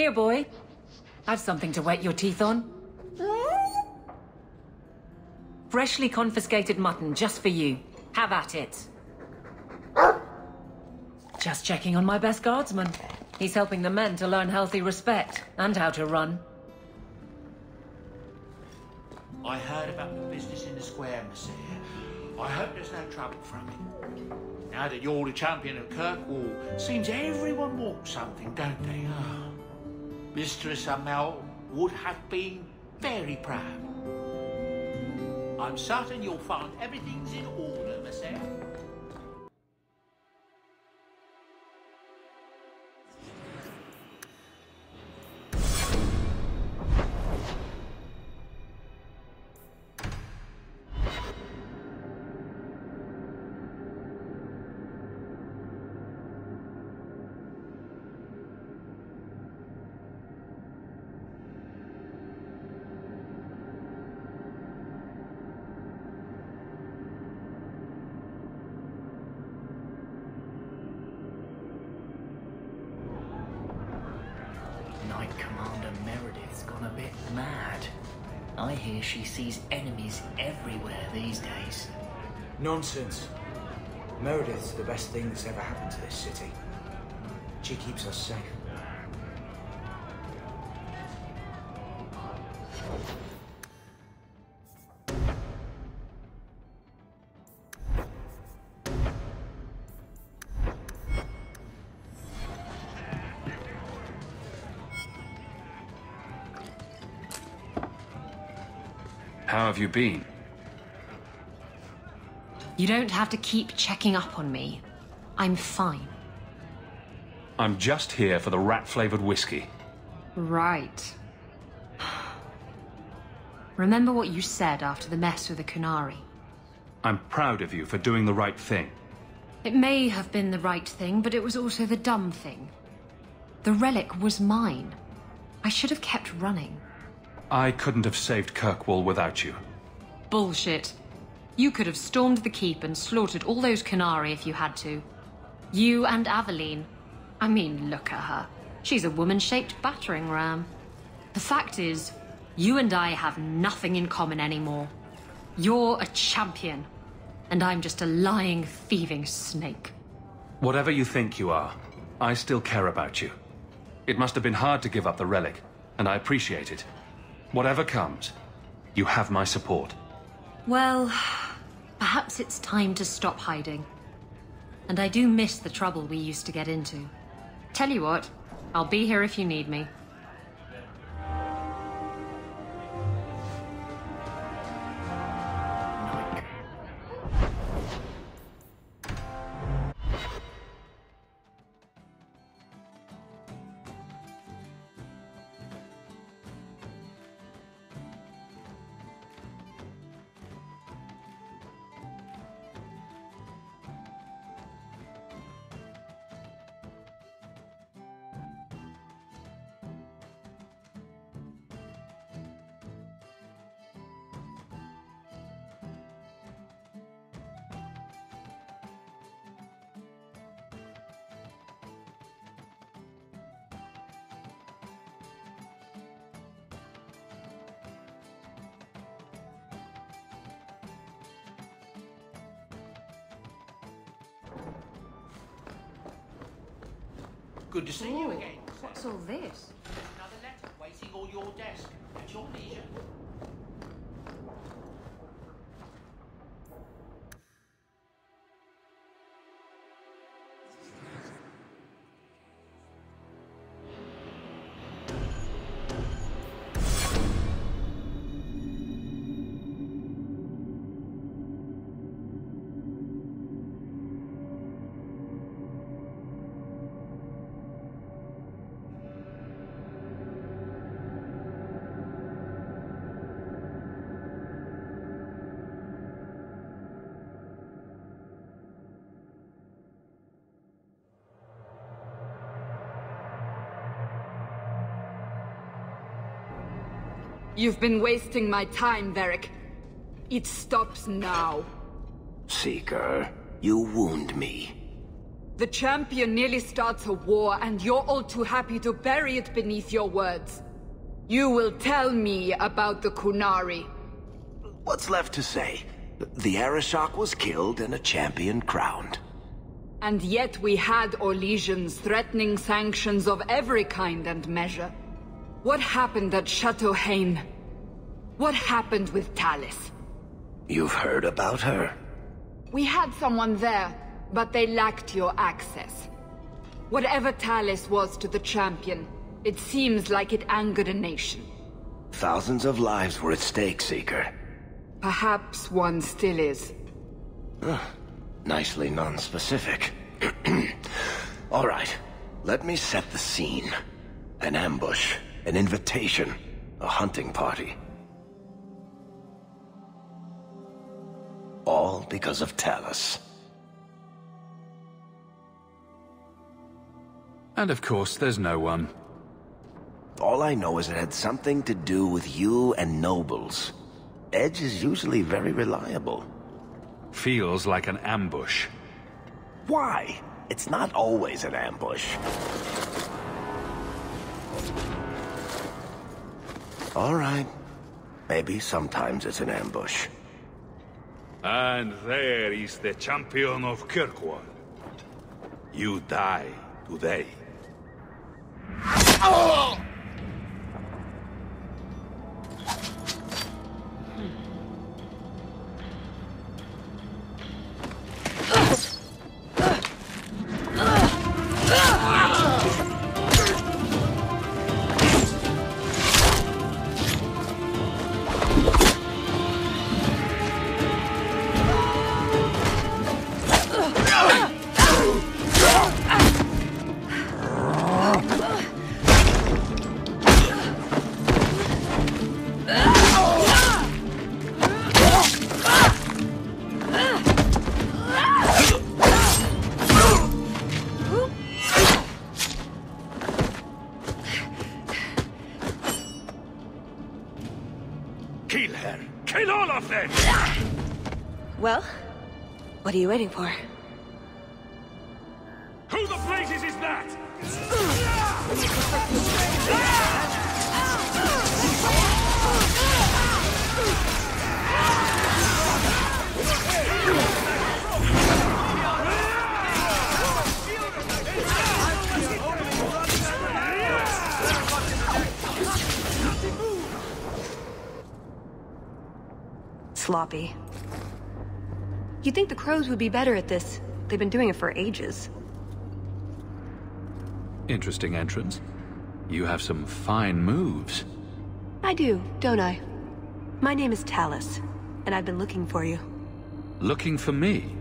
Here, boy. Have something to wet your teeth on. Freshly confiscated mutton, just for you. Have at it. Just checking on my best guardsman. He's helping the men to learn healthy respect, and how to run. I heard about the business in the square, Monsieur. I hope there's no trouble from it. Now that you're the champion of Kirkwall, seems everyone wants something, don't they? Oh. Mistress Amel would have been very proud. I'm certain you'll find everything's in order, Monsieur. Knight Commander Meredith's gone a bit mad. I hear she sees enemies everywhere these days. Nonsense. Meredith's the best thing that's ever happened to this city. She keeps us safe. How have you been? You don't have to keep checking up on me. I'm fine. I'm just here for the rat-flavored whiskey. Right. Remember what you said after the mess with the Kunari. I'm proud of you for doing the right thing. It may have been the right thing, but it was also the dumb thing. The relic was mine. I should have kept running. I couldn't have saved Kirkwall without you. Bullshit. You could have stormed the keep and slaughtered all those Kunari if you had to. You and Aveline. I mean, look at her. She's a woman-shaped battering ram. The fact is, you and I have nothing in common anymore. You're a champion, and I'm just a lying, thieving snake. Whatever you think you are, I still care about you. It must have been hard to give up the relic, and I appreciate it. Whatever comes, you have my support. Well, perhaps it's time to stop hiding. And I do miss the trouble we used to get into. Tell you what, I'll be here if you need me. Good to see you again. What's all this? Another letter waiting on your desk. At your leisure. You've been wasting my time, Varric. It stops now. Seeker, you wound me. The champion nearly starts a war, and you're all too happy to bury it beneath your words. You will tell me about the Qunari. What's left to say? The Arishok was killed and a champion crowned. And yet we had Orlesians threatening sanctions of every kind and measure. What happened at Chateau Hain? What happened with Talis? You've heard about her? We had someone there, but they lacked your access. Whatever Talis was to the champion, it seems like it angered a nation. Thousands of lives were at stake, Seeker. Perhaps one still is. Nicely non-specific. All right, let me set the scene. An ambush, an invitation, a hunting party. All because of Talis. And of course, there's no one. All I know is it had something to do with you and nobles. Edge is usually very reliable. Feels like an ambush. Why? It's not always an ambush. All right. Maybe sometimes it's an ambush. And there is the champion of Kirkwall. You die today. Oh! Kill her! Kill all of them! Well, what are you waiting for? Who the blazes is that? Sloppy. You'd think the crows would be better at this. They've been doing it for ages. Interesting entrance. You have some fine moves. I do, don't I? My name is Talis, and I've been looking for you. Looking for me?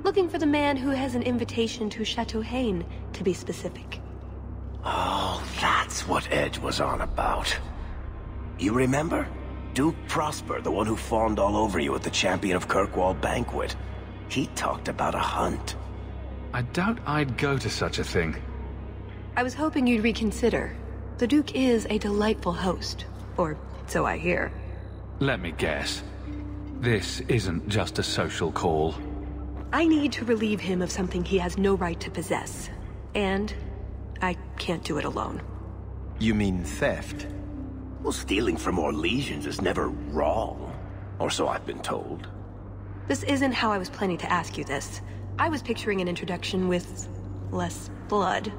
Looking for the man who has an invitation to Chateau Hain, to be specific. Oh, that's what Edge was on about. You remember? Duke Prosper, the one who fawned all over you at the Champion of Kirkwall banquet. He talked about a hunt. I doubt I'd go to such a thing. I was hoping you'd reconsider. The Duke is a delightful host, or so I hear. Let me guess. This isn't just a social call. I need to relieve him of something he has no right to possess. And I can't do it alone. You mean theft? Well, stealing from Orlesians is never wrong. Or so I've been told. This isn't how I was planning to ask you this. I was picturing an introduction with less blood.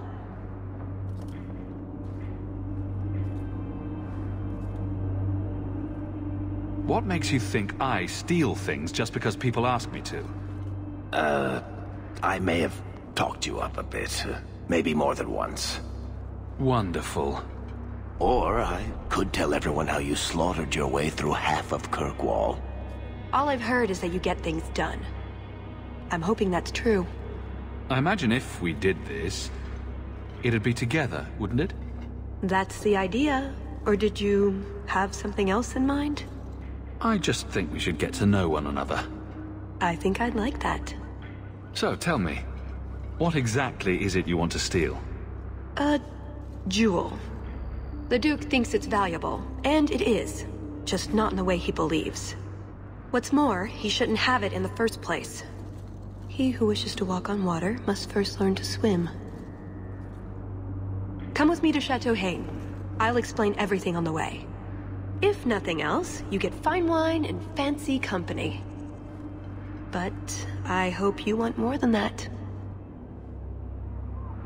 What makes you think I steal things just because people ask me to? I may have talked you up a bit. Maybe more than once. Wonderful. Or I could tell everyone how you slaughtered your way through half of Kirkwall. All I've heard is that you get things done. I'm hoping that's true. I imagine if we did this, it'd be together, wouldn't it? That's the idea. Or did you have something else in mind? I just think we should get to know one another. I think I'd like that. So, tell me, what exactly is it you want to steal? A jewel. The Duke thinks it's valuable, and it is. Just not in the way he believes. What's more, he shouldn't have it in the first place. He who wishes to walk on water must first learn to swim. Come with me to Chateau Haine. I'll explain everything on the way. If nothing else, you get fine wine and fancy company. But I hope you want more than that.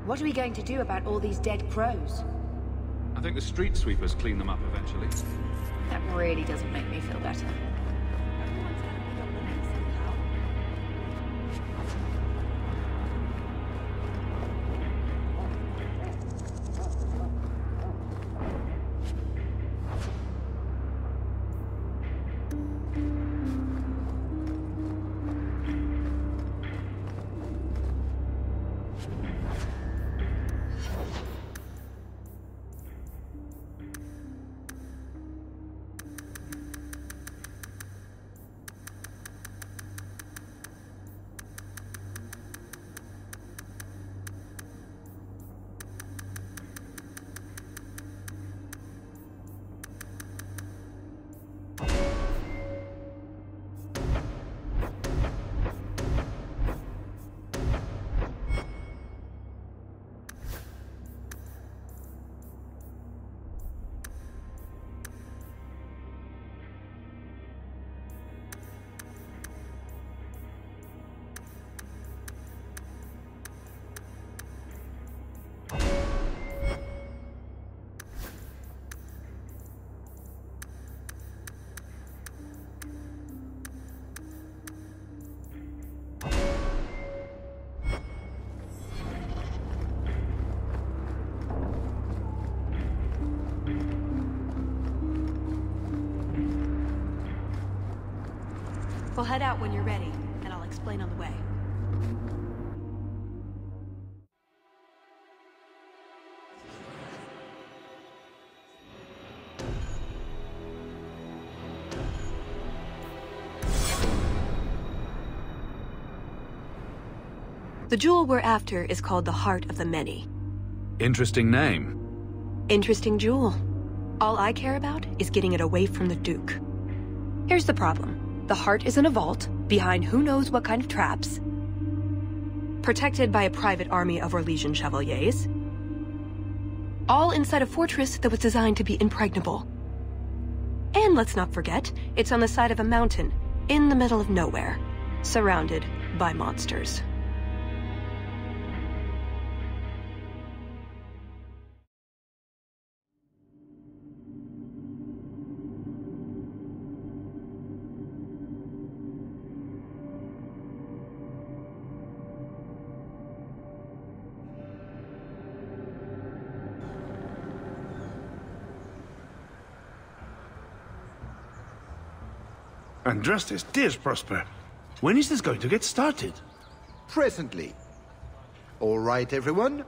What are we going to do about all these dead crows? I think the street sweepers clean them up eventually. That really doesn't make me feel better. We'll head out when you're ready, and I'll explain on the way. The jewel we're after is called the Heart of the Many. Interesting name. Interesting jewel. All I care about is getting it away from the Duke. Here's the problem. The heart is in a vault, behind who knows what kind of traps, protected by a private army of Orlesian chevaliers, all inside a fortress that was designed to be impregnable. And let's not forget, it's on the side of a mountain, in the middle of nowhere, surrounded by monsters. And Justice, dears Prosper, when is this going to get started? Presently. All right, everyone.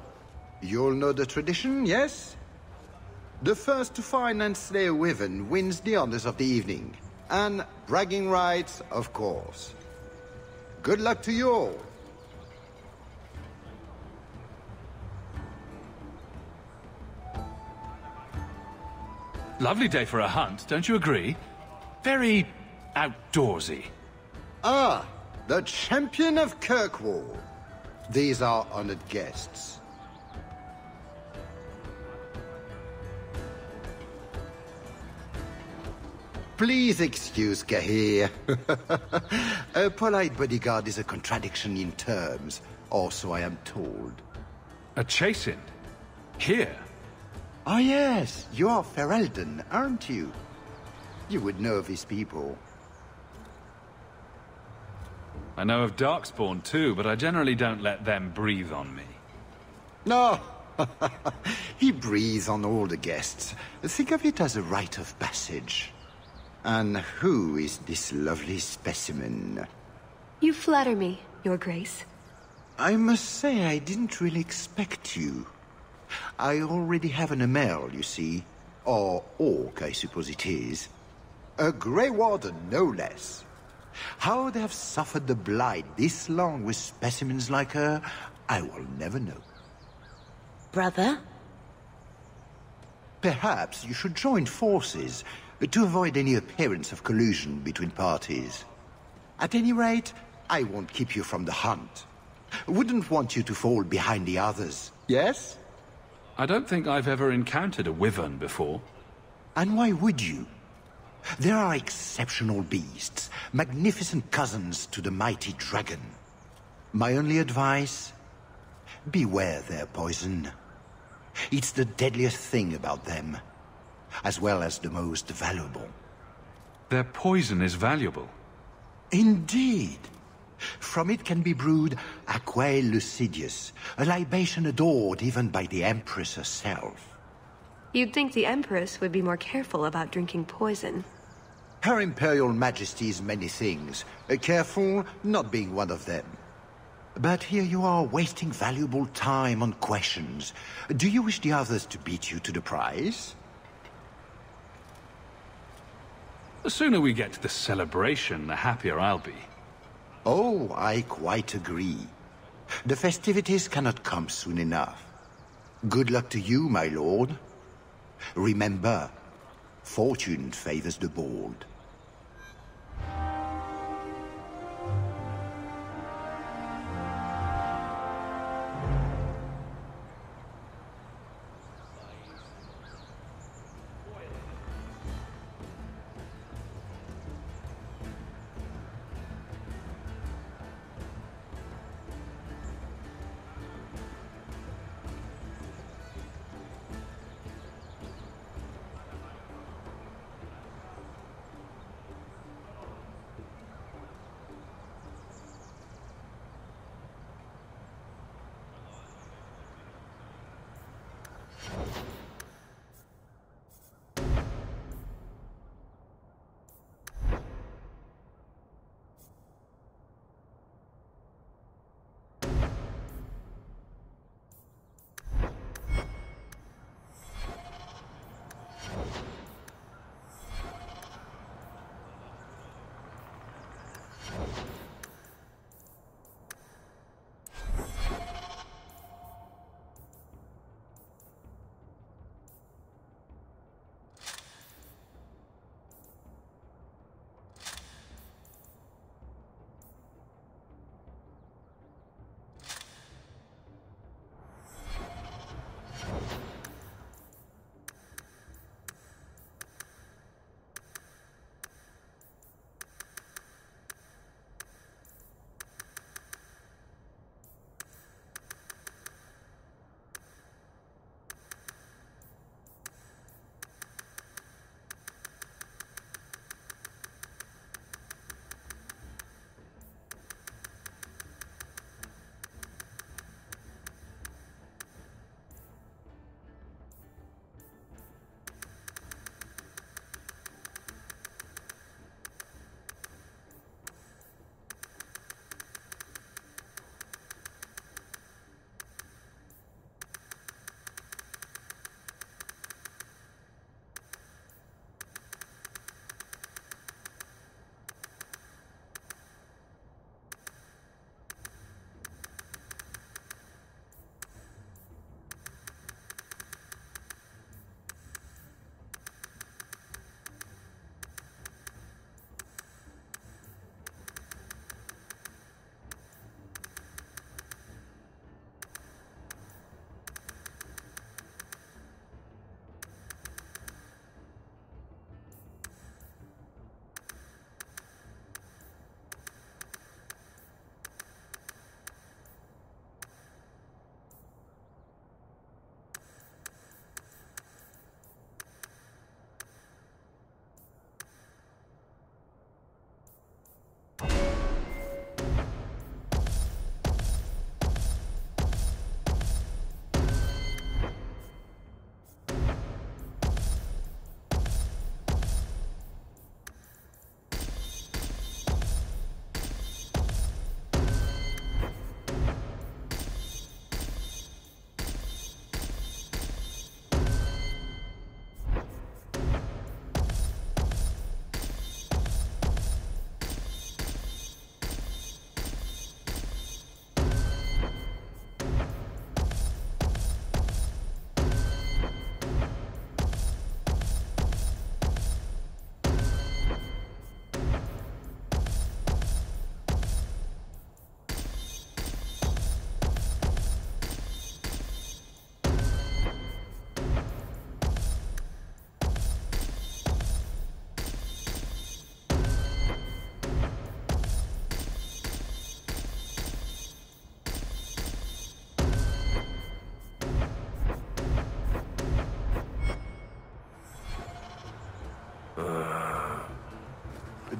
You'll know the tradition, yes? The first to find and slay a wyvern wins the honors of the evening. And bragging rights, of course. Good luck to you all. Lovely day for a hunt, don't you agree? Very outdoorsy. Ah, the champion of Kirkwall. These are honored guests. Please excuse Cahir. A polite bodyguard is a contradiction in terms, or so I am told. A chase-in? Here? Ah yes, you are Ferelden, aren't you? You would know of his people. I know of Darkspawn too, but I generally don't let them breathe on me. No, he breathes on all the guests. Think of it as a rite of passage. And who is this lovely specimen? You flatter me, Your Grace. I must say I didn't really expect you. I already have an Amel, you see. Or Hawke, I suppose it is. A Grey Warden, no less. How they have suffered the blight this long with specimens like her, I will never know. Brother? Perhaps you should join forces to avoid any appearance of collusion between parties. At any rate, I won't keep you from the hunt. Wouldn't want you to fall behind the others, yes? I don't think I've ever encountered a wyvern before. And why would you? There are exceptional beasts, magnificent cousins to the mighty dragon. My only advice? Beware their poison. It's the deadliest thing about them, as well as the most valuable. Their poison is valuable? Indeed. From it can be brewed Aquae Lucidius, a libation adored even by the Empress herself. You'd think the Empress would be more careful about drinking poison. Her Imperial Majesty's many things, careful not being one of them. But here you are wasting valuable time on questions. Do you wish the others to beat you to the prize? The sooner we get to the celebration, the happier I'll be. Oh, I quite agree. The festivities cannot come soon enough. Good luck to you, my lord. Remember, fortune favors the bold.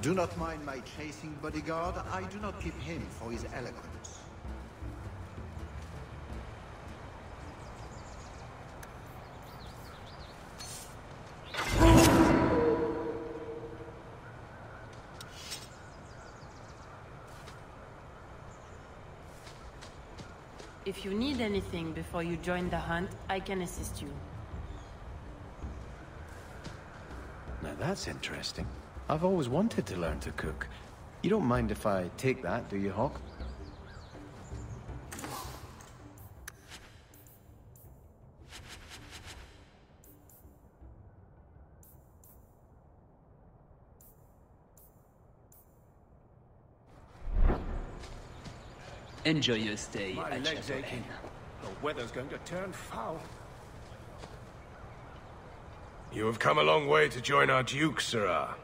Do not mind my chasing bodyguard. I do not keep him for his eloquence. If you need anything before you join the hunt, I can assist you. Now that's interesting. I've always wanted to learn to cook. You don't mind if I take that, do you, Hawke? Enjoy your stay My at leg's Chateau aching. Haine. The weather's going to turn foul. You have come a long way to join our Duke, Sirrah.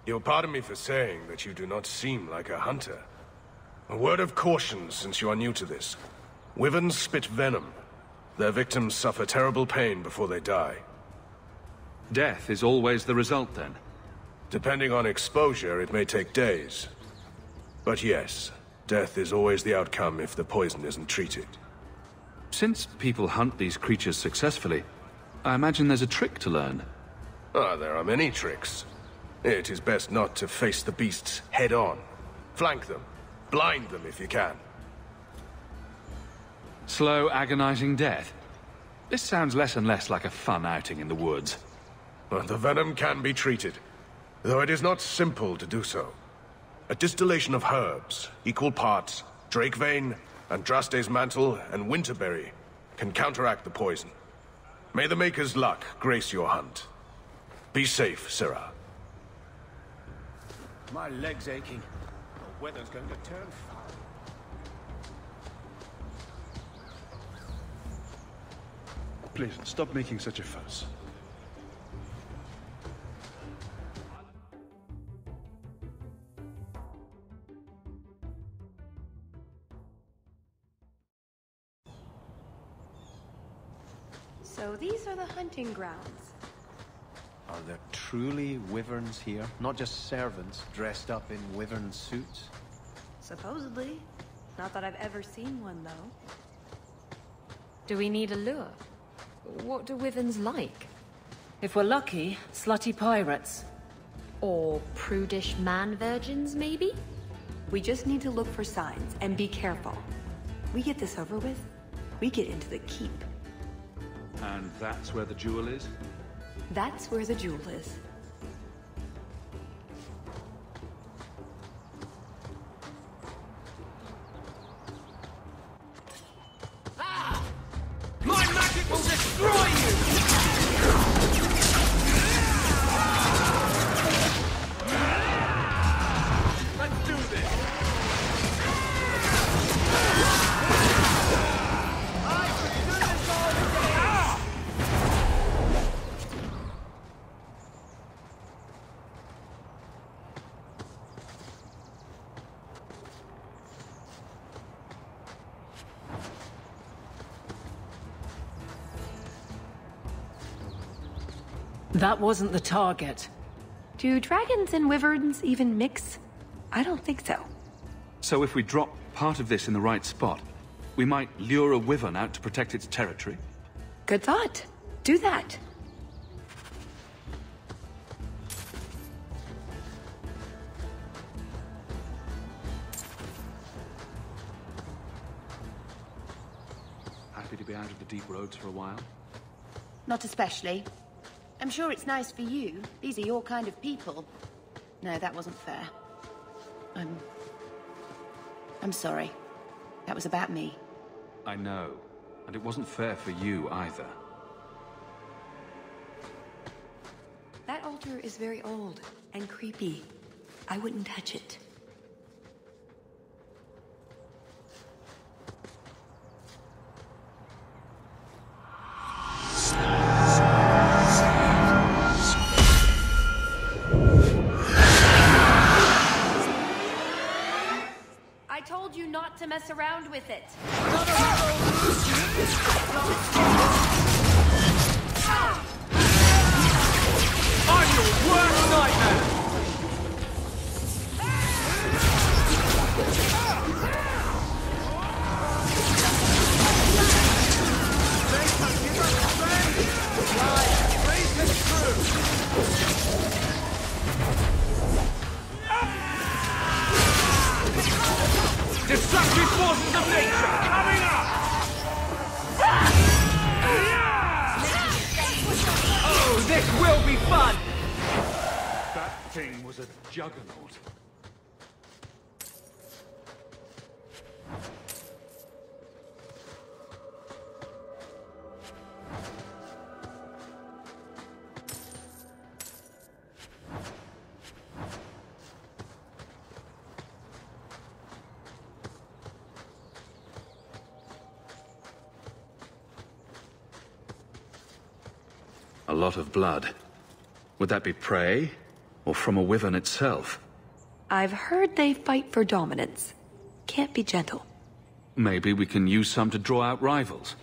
You'll pardon me for saying that you do not seem like a hunter. A word of caution since you are new to this. Wyverns spit venom. Their victims suffer terrible pain before they die. Death is always the result, then? Depending on exposure, it may take days. But yes, death is always the outcome if the poison isn't treated. Since people hunt these creatures successfully, I imagine there's a trick to learn. Ah, there are many tricks. It is best not to face the beasts head-on. Flank them. Blind them if you can. Slow, agonizing death? This sounds less and less like a fun outing in the woods. But the venom can be treated, though it is not simple to do so. A distillation of herbs, equal parts Drakevane, Andraste's mantle, and winterberry, can counteract the poison. May the Maker's luck grace your hunt. Be safe, Sirrah. My leg's aching. The weather's going to turn foul. Please, stop making such a fuss. So these are the hunting grounds. Are there truly wyverns here? Not just servants dressed up in wyvern suits? Supposedly. Not that I've ever seen one, though. Do we need a lure? What do wyverns like? If we're lucky, slutty pirates. Or prudish man-virgins, maybe? We just need to look for signs, and be careful. We get this over with, we get into the keep. And that's where the jewel is? That's where the jewel is. My magic will destroy you! Let's do this! I can do this all day! That wasn't the target. Do dragons and wyverns even mix? I don't think so. So if we drop part of this in the right spot, we might lure a wyvern out to protect its territory? Good thought. Do that. Happy to be out of the deep roads for a while? Not especially. I'm sure it's nice for you. These are your kind of people. No, that wasn't fair. I'm sorry. That was about me. I know. And it wasn't fair for you either. That altar is very old and creepy. I wouldn't touch it. I told you not to mess around with it. I'm your worst nightmare! juggernaut. A lot of blood. Would that be prey? Or from a wyvern itself? I've heard they fight for dominance. Can't be gentle. Maybe we can use some to draw out rivals.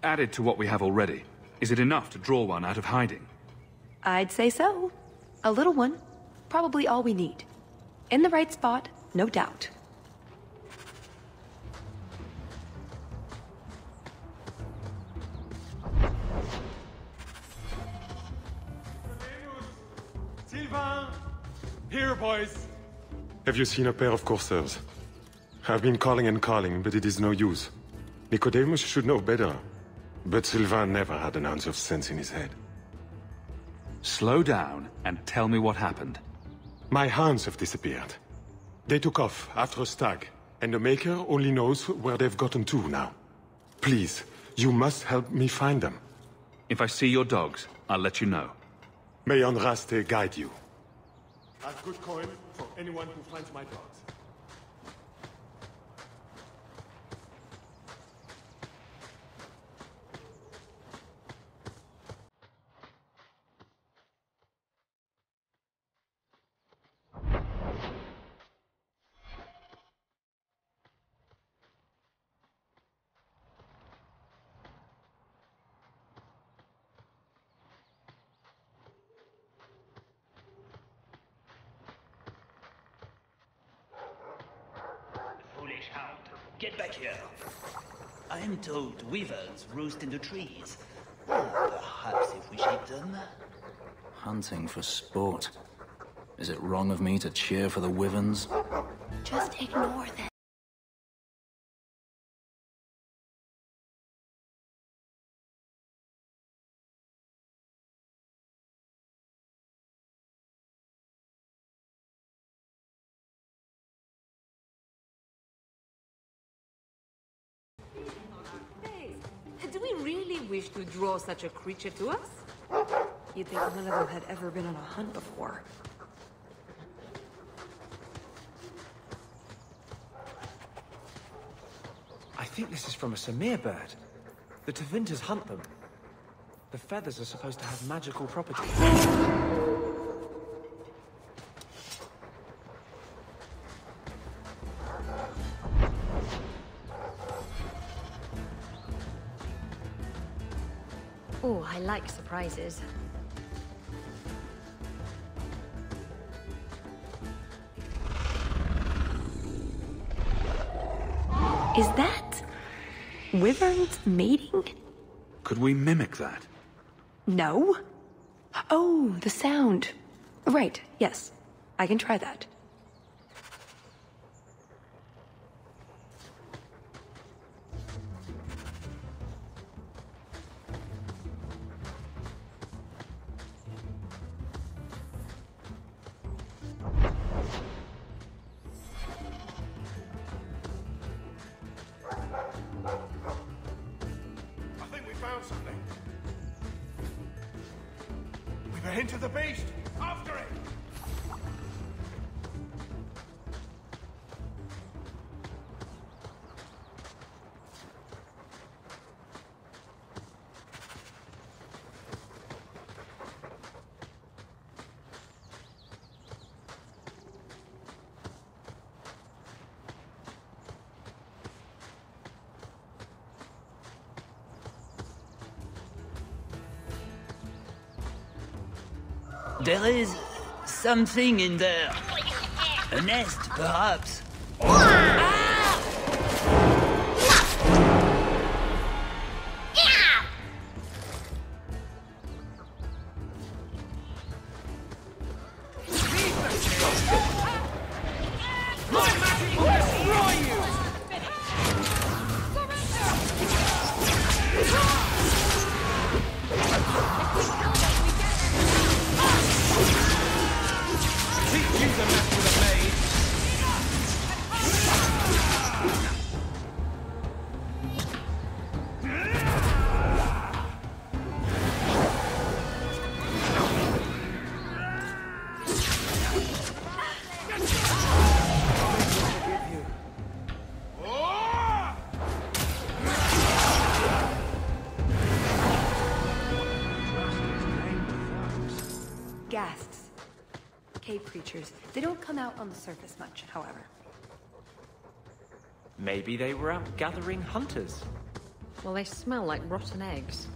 Added to what we have already, is it enough to draw one out of hiding? I'd say so. A little one. Probably all we need. In the right spot, no doubt. Here, boys! Have you seen a pair of coursers? I've been calling and calling, but it is no use. Nicodemus should know better. But Sylvain never had an ounce of sense in his head. Slow down and tell me what happened. My hounds have disappeared. They took off after a stag, and the Maker only knows where they've gotten to now. Please, you must help me find them. If I see your dogs, I'll let you know. May Andraste guide you. A good coin for anyone who finds my dogs. Get back here. I am told wyverns roost in the trees. Perhaps if we shake them? Hunting for sport. Is it wrong of me to cheer for the wyverns? Just ignore them. Do we really wish to draw such a creature to us? You'd think none of them had ever been on a hunt before. I think this is from a Samir bird. The Tevinter hunt them. The feathers are supposed to have magical properties. Oh, I like surprises. Is that wyverns mating? Could we mimic that? No. Oh, the sound. Right, yes. I can try that. Something. We've a hint of the beast! After it! There is something in there. A nest, perhaps. Use the cave creatures. They don't come out on the surface much, however. Maybe they were out gathering hunters. Well, they smell like rotten eggs.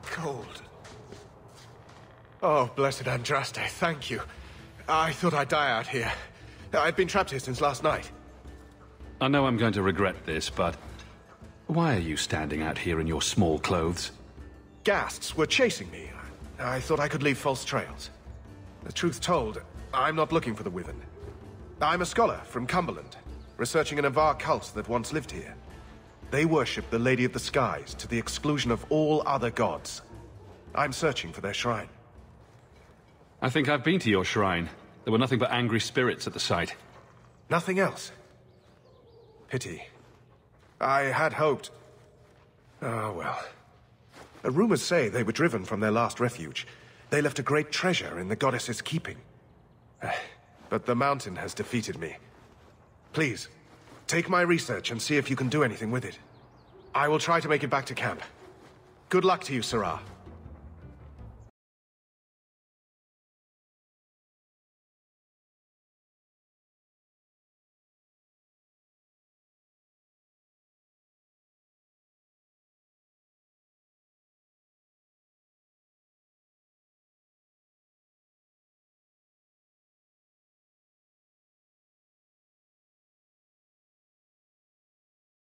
Cold. Oh, blessed Andraste, thank you. I thought I'd die out here. I've been trapped here since last night. I know I'm going to regret this, but why are you standing out here in your small clothes? Ghasts were chasing me. I thought I could leave false trails. The truth told, I'm not looking for the Wyvern. I'm a scholar from Cumberland, researching an Avar cult that once lived here. They worship the Lady of the Skies to the exclusion of all other gods. I'm searching for their shrine. I think I've been to your shrine. There were nothing but angry spirits at the site. Nothing else. Pity. I had hoped... Oh, well. The rumors say they were driven from their last refuge. They left a great treasure in the goddess's keeping. But the mountain has defeated me. Please, take my research and see if you can do anything with it. I will try to make it back to camp. Good luck to you, Sirrah.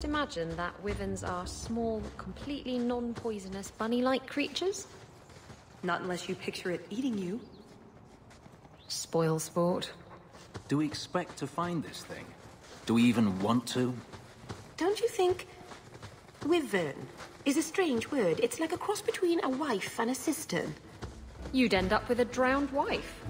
Imagine that wyverns are small, completely non-poisonous, bunny-like creatures? Not unless you picture it eating you. Spoil sport. Do we expect to find this thing? Do we even want to? Don't you think... Wyvern is a strange word. It's like a cross between a wife and a cistern. You'd end up with a drowned wife.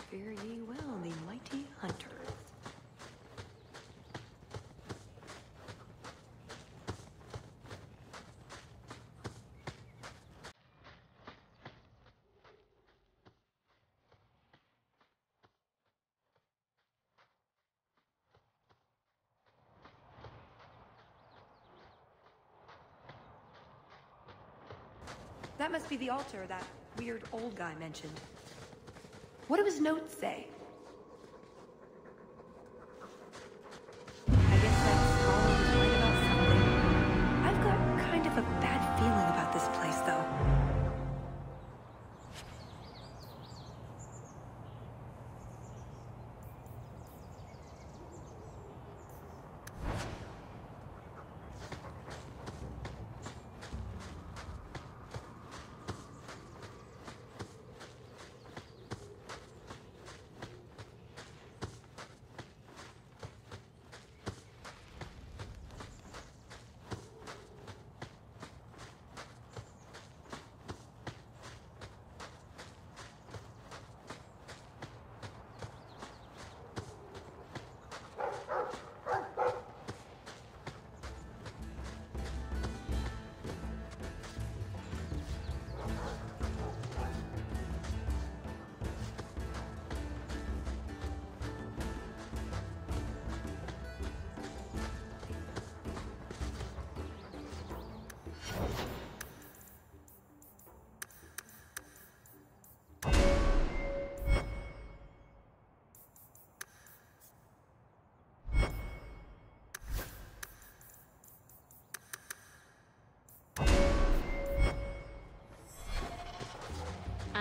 Fare ye well, the mighty hunter. That must be the altar that weird old guy mentioned. What do his notes say? I guess that scholar was right about something. I've got kind of a bad feeling about this place, though.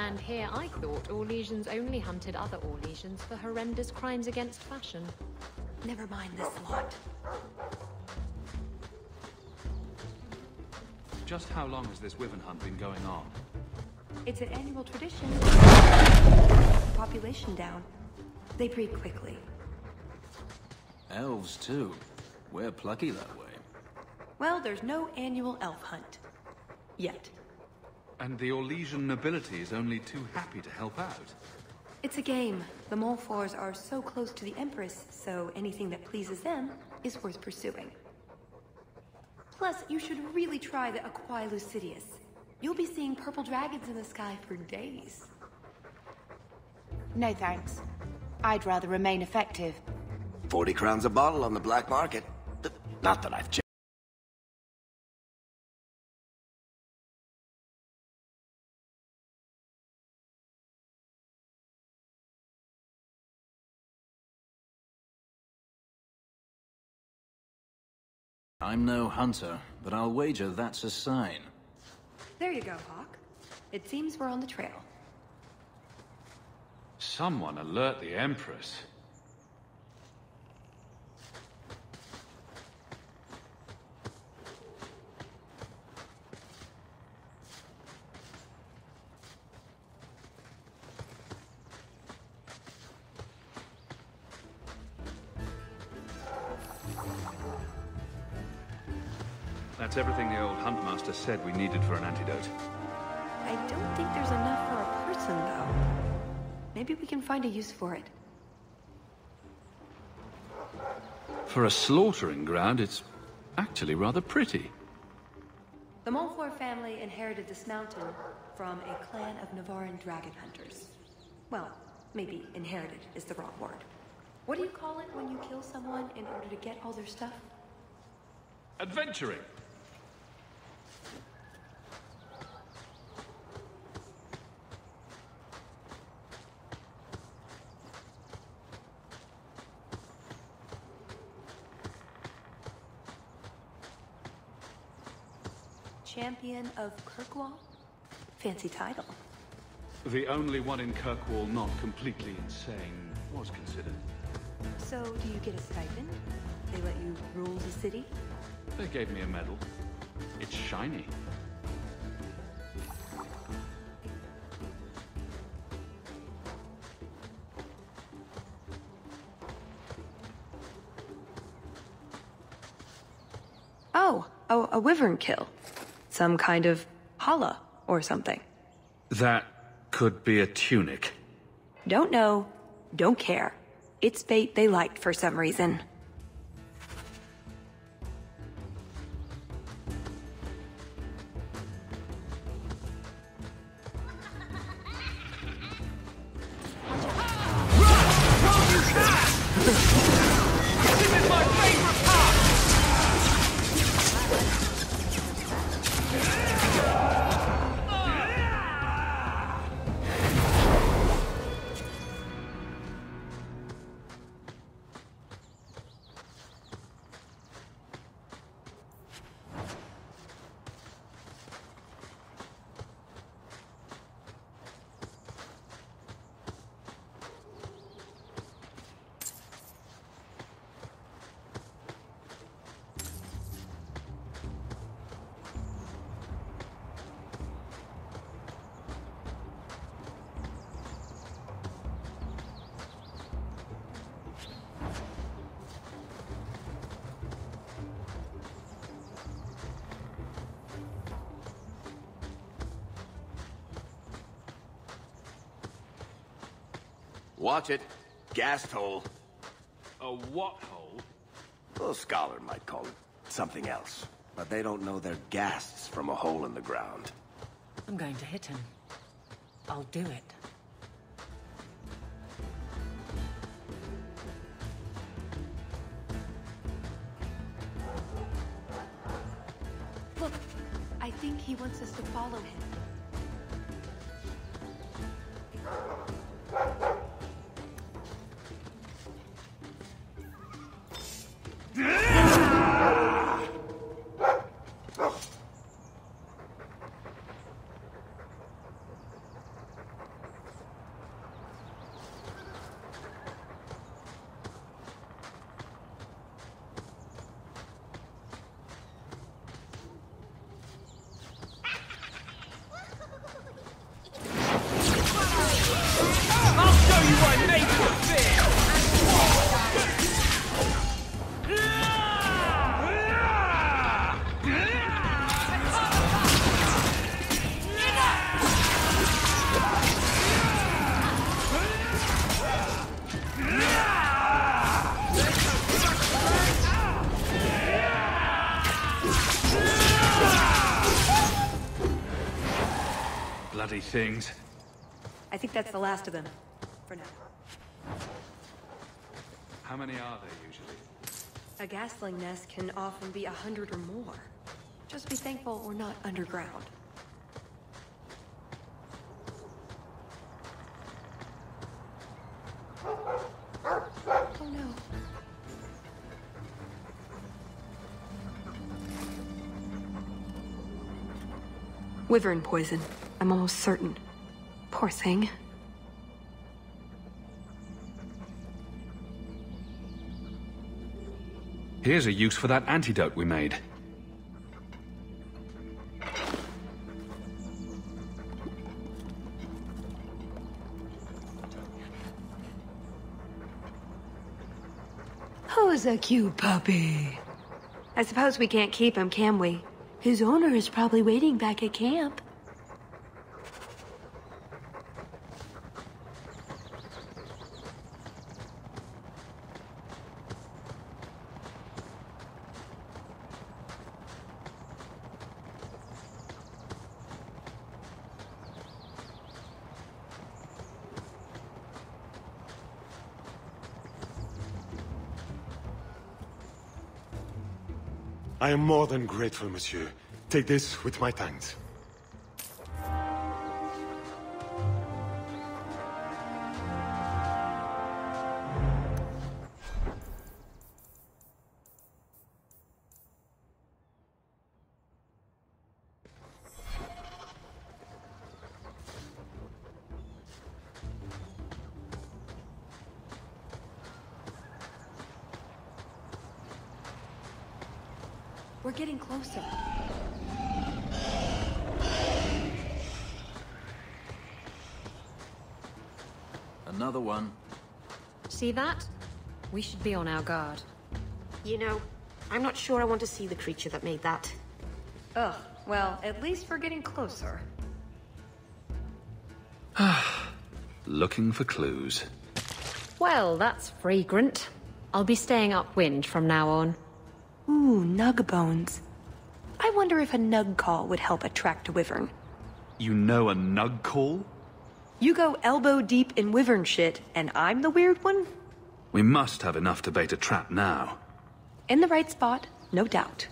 Around here, I thought Orlesians only hunted other Orlesians for horrendous crimes against fashion. Never mind this lot. Just how long has this wyvern hunt been going on? It's an annual tradition. Population down. They breed quickly. Elves, too. We're plucky that way. Well, there's no annual elf hunt. Yet. And the Orlesian nobility is only too happy to help out. It's a game. The Montforts are so close to the Empress, so anything that pleases them is worth pursuing. Plus, you should really try the Aquae Lucidius. You'll be seeing purple dragons in the sky for days. No thanks. I'd rather remain effective. 40 crowns a bottle on the black market. Not that I've checked. I'm no hunter, but I'll wager that's a sign. There you go, Hawke. It seems we're on the trail. Someone alert the Empress. That's everything the old Huntmaster said we needed for an antidote. I don't think there's enough for a person, though. Maybe we can find a use for it. For a slaughtering ground, it's actually rather pretty. The Montfort family inherited this mountain from a clan of Navarran dragon hunters. Well, maybe inherited is the wrong word. What do you call it when you kill someone in order to get all their stuff? Adventuring. Champion of Kirkwall? Fancy title. The only one in Kirkwall not completely insane was considered. So, do you get a stipend? They let you rule the city? They gave me a medal. It's shiny. Oh, a wyvern kill. Some kind of holla or something. That could be a tunic. Don't know. Don't care. It's fate they liked for some reason. Watch it. Gas hole. A what hole? A scholar might call it something else. But they don't know they're ghasts from a hole in the ground. I'm going to hit him. I'll do it. Look, I think he wants us to follow him. Bloody things. I think that's the last of them. For now. How many are there usually? A gasling nest can often be 100 or more. Just be thankful we're not underground. Oh no. Wyvern poison. I'm almost certain. Poor thing. Here's a use for that antidote we made. Who's a cute puppy? I suppose we can't keep him, can we? His owner is probably waiting back at camp. I am more than grateful, monsieur. Take this with my thanks. We're getting closer. Another one. See that? We should be on our guard. You know, I'm not sure I want to see the creature that made that. Ugh, well, at least we're getting closer. Looking for clues. Well, that's fragrant. I'll be staying upwind from now on. Ooh, nug bones. I wonder if a nug call would help attract a wyvern. You know a nug call? You go elbow deep in wyvern shit, and I'm the weird one? We must have enough to bait a trap now. In the right spot, no doubt.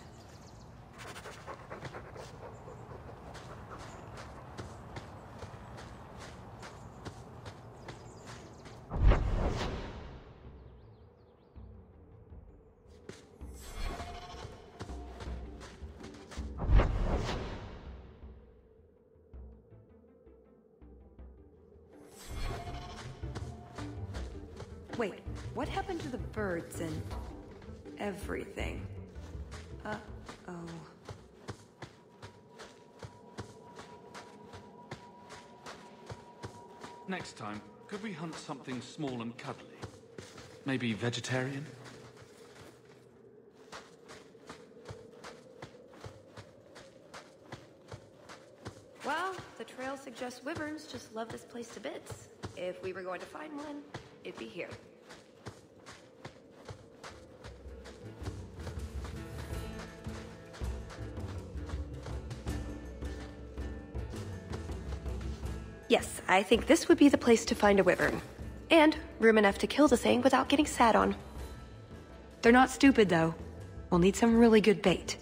Wait, what happened to the birds and everything? Uh-oh. Next time, could we hunt something small and cuddly? Maybe vegetarian? Well, the trail suggests wyverns just love this place to bits. If we were going to find one, it'd be here. Yes, I think this would be the place to find a wyvern. And room enough to kill the thing without getting sat on. They're not stupid, though. We'll need some really good bait.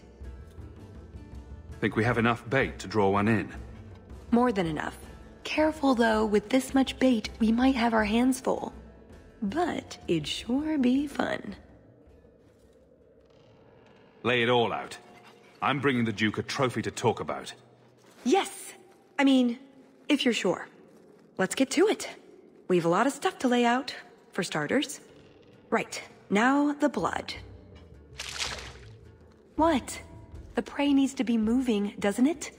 Think we have enough bait to draw one in? More than enough. Careful, though, with this much bait, we might have our hands full. But it'd sure be fun. Lay it all out. I'm bringing the Duke a trophy to talk about. Yes! I mean, if you're sure. Let's get to it. We've a lot of stuff to lay out, for starters. Right, now the blood. What? The prey needs to be moving, doesn't it?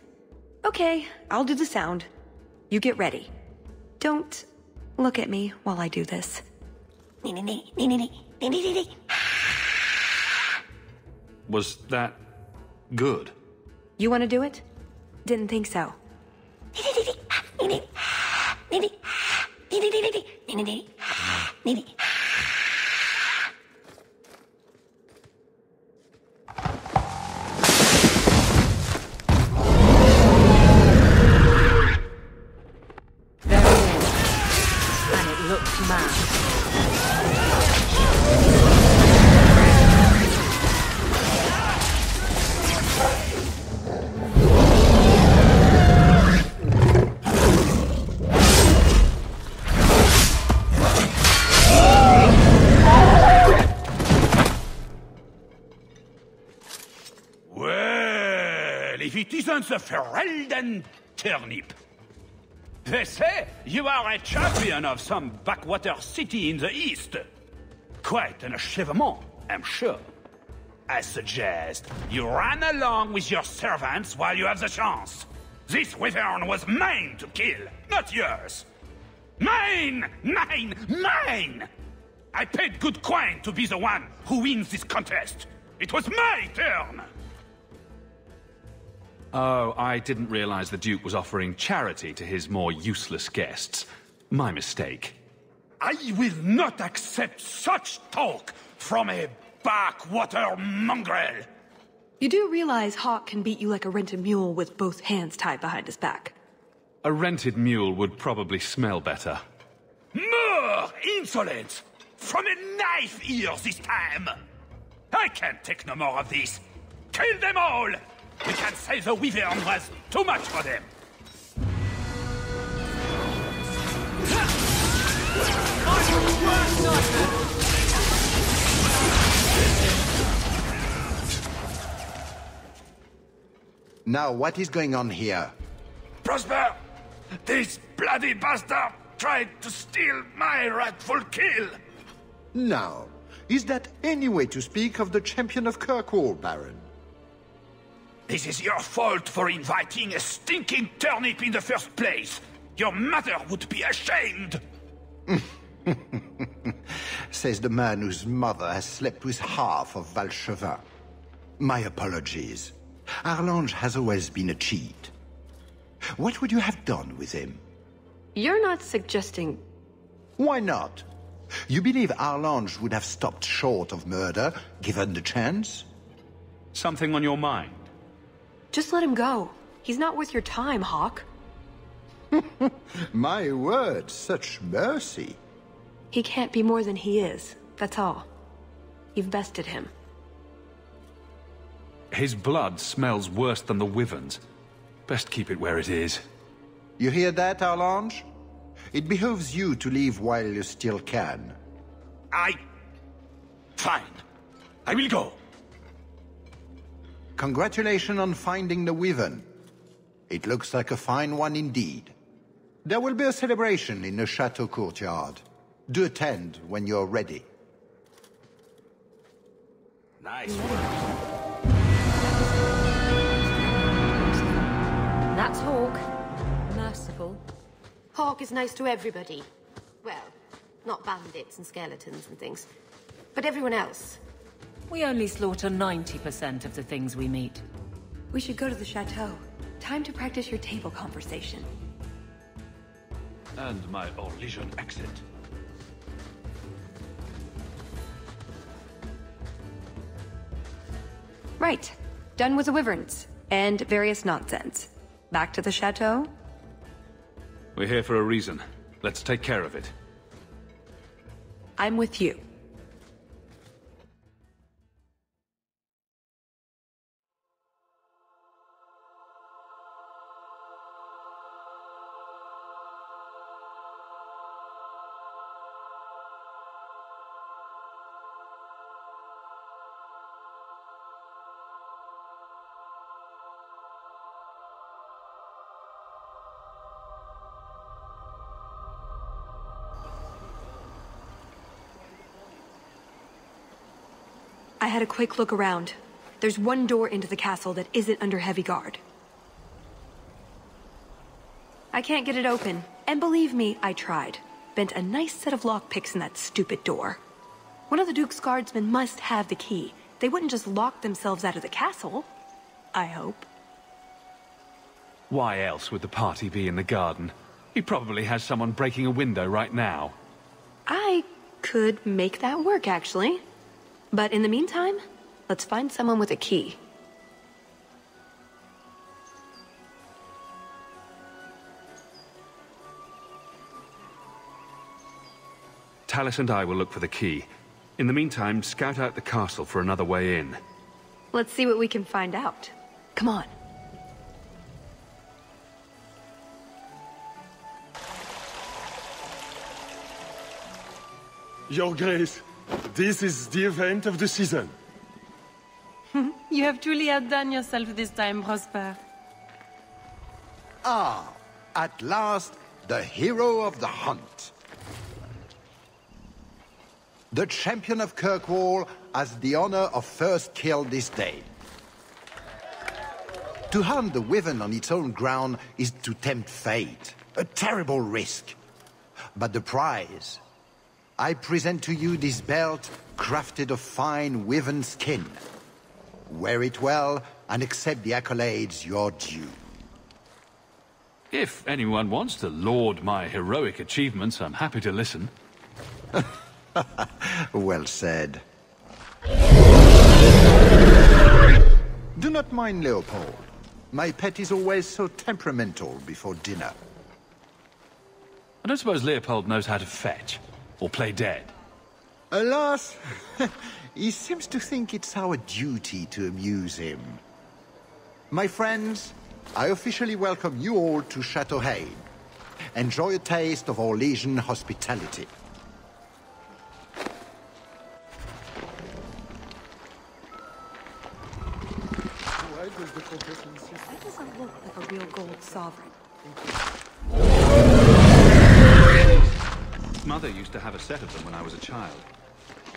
Okay, I'll do the sound. You get ready. Don't look at me while I do this. Was that good? You want to do it? Didn't think so. if it isn't the Ferelden turnip. They say you are a champion of some backwater city in the east. Quite an achievement, I'm sure. I suggest you run along with your servants while you have the chance. This wyvern was mine to kill, not yours. Mine! Mine! Mine! I paid good coin to be the one who wins this contest. It was my turn! Oh, I didn't realize the Duke was offering charity to his more useless guests. My mistake. I will not accept such talk from a backwater mongrel! You do realize Hawke can beat you like a rented mule with both hands tied behind his back. A rented mule would probably smell better. More insolence! From a knife ear this time! I can't take no more of this. Kill them all! We can't say the wyvern was too much for them. Now, what is going on here? Prosper! This bloody bastard tried to steal my rightful kill! Now, is that any way to speak of the champion of Kirkwall, Baron? This is your fault for inviting a stinking turnip in the first place. Your mother would be ashamed. Says the man whose mother has slept with half of Valchevin. My apologies. Arlange has always been a cheat. What would you have done with him? You're not suggesting... Why not? You believe Arlange would have stopped short of murder, given the chance? Something on your mind? Just let him go. He's not worth your time, Hawke. My word, such mercy. He can't be more than he is, that's all. You've bested him. His blood smells worse than the wyvern's. Best keep it where it is. You hear that, Arlange? It behooves you to leave while you still can. Fine. I will go. Congratulations on finding the wyvern. It looks like a fine one indeed. There will be a celebration in the chateau courtyard. Do attend when you're ready. Nice work. That's Hawke. Merciful. Hawke is nice to everybody. Well, not bandits and skeletons and things. But everyone else. We only slaughter 90% of the things we meet. We should go to the chateau. Time to practice your table conversation. And my Orlesian accent. Right. Done with the wyverns. And various nonsense. Back to the chateau? We're here for a reason. Let's take care of it. I'm with you. I had a quick look around. There's one door into the castle that isn't under heavy guard. I can't get it open, and believe me, I tried. Bent a nice set of lockpicks in that stupid door. One of the Duke's guardsmen must have the key. They wouldn't just lock themselves out of the castle. I hope. Why else would the party be in the garden? He probably has someone breaking a window right now. I could make that work, actually. But in the meantime, let's find someone with a key. Tallis and I will look for the key. In the meantime, scout out the castle for another way in. Let's see what we can find out. Come on. Your Grace, this is the event of the season. You have truly outdone yourself this time, Prosper. Ah, at last, the hero of the hunt. The champion of Kirkwall has the honor of first kill this day. To hunt the wyvern on its own ground is to tempt fate. A terrible risk. But the prize... I present to you this belt crafted of fine wyvern skin. Wear it well and accept the accolades you're due. If anyone wants to laud my heroic achievements, I'm happy to listen. Well said. Do not mind Leopold. My pet is always so temperamental before dinner. I don't suppose Leopold knows how to fetch, or play dead. Alas, he seems to think it's our duty to amuse him. My friends, I officially welcome you all to Chateau Hain. Enjoy a taste of our Legion hospitality. That doesn't look like a real gold sovereign. Mother used to have a set of them when I was a child.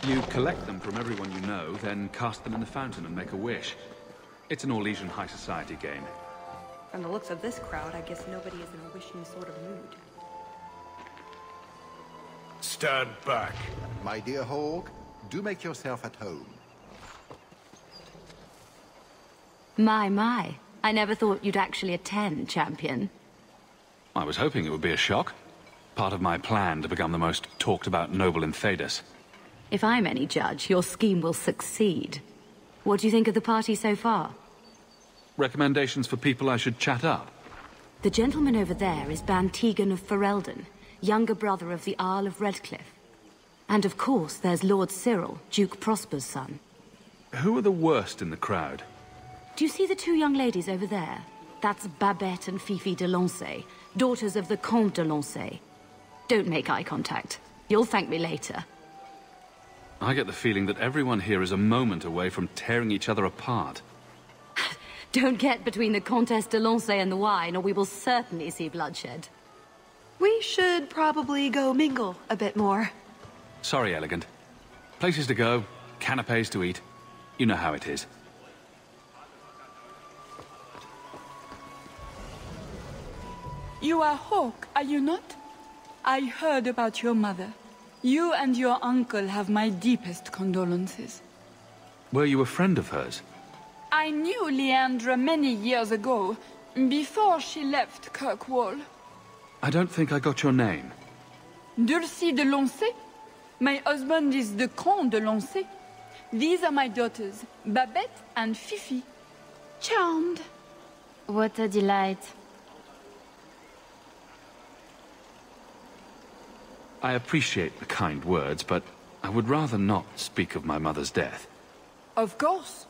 You collect them from everyone you know, then cast them in the fountain and make a wish. It's an Orlesian high society game. From the looks of this crowd, I guess nobody is in a wishing sort of mood. Stand back. My dear Hawke, do make yourself at home. My. I never thought you'd actually attend, champion. I was hoping it would be a shock. Part of my plan to become the most talked-about noble in Thedas. If I'm any judge, your scheme will succeed. What do you think of the party so far? Recommendations for people I should chat up? The gentleman over there is Bantegan of Ferelden, younger brother of the Earl of Redcliffe. And of course, there's Lord Cyril, Duke Prosper's son. Who are the worst in the crowd? Do you see the two young ladies over there? That's Babette and Fifi de Lancey, daughters of the Comte de Lancey. Don't make eye contact. You'll thank me later. I get the feeling that everyone here is a moment away from tearing each other apart. Don't get between the Comtesse de Lancey and the wine, or we will certainly see bloodshed. We should probably go mingle a bit more. Sorry, Elegant. Places to go, canapes to eat. You know how it is. You are Hawke, are you not? I heard about your mother. You and your uncle have my deepest condolences. Were you a friend of hers? I knew Leandra many years ago, before she left Kirkwall. I don't think I got your name. Dulcie de Lancey? My husband is the Comte de Lancey. These are my daughters, Babette and Fifi. Charmed. What a delight. I appreciate the kind words, but I would rather not speak of my mother's death. Of course.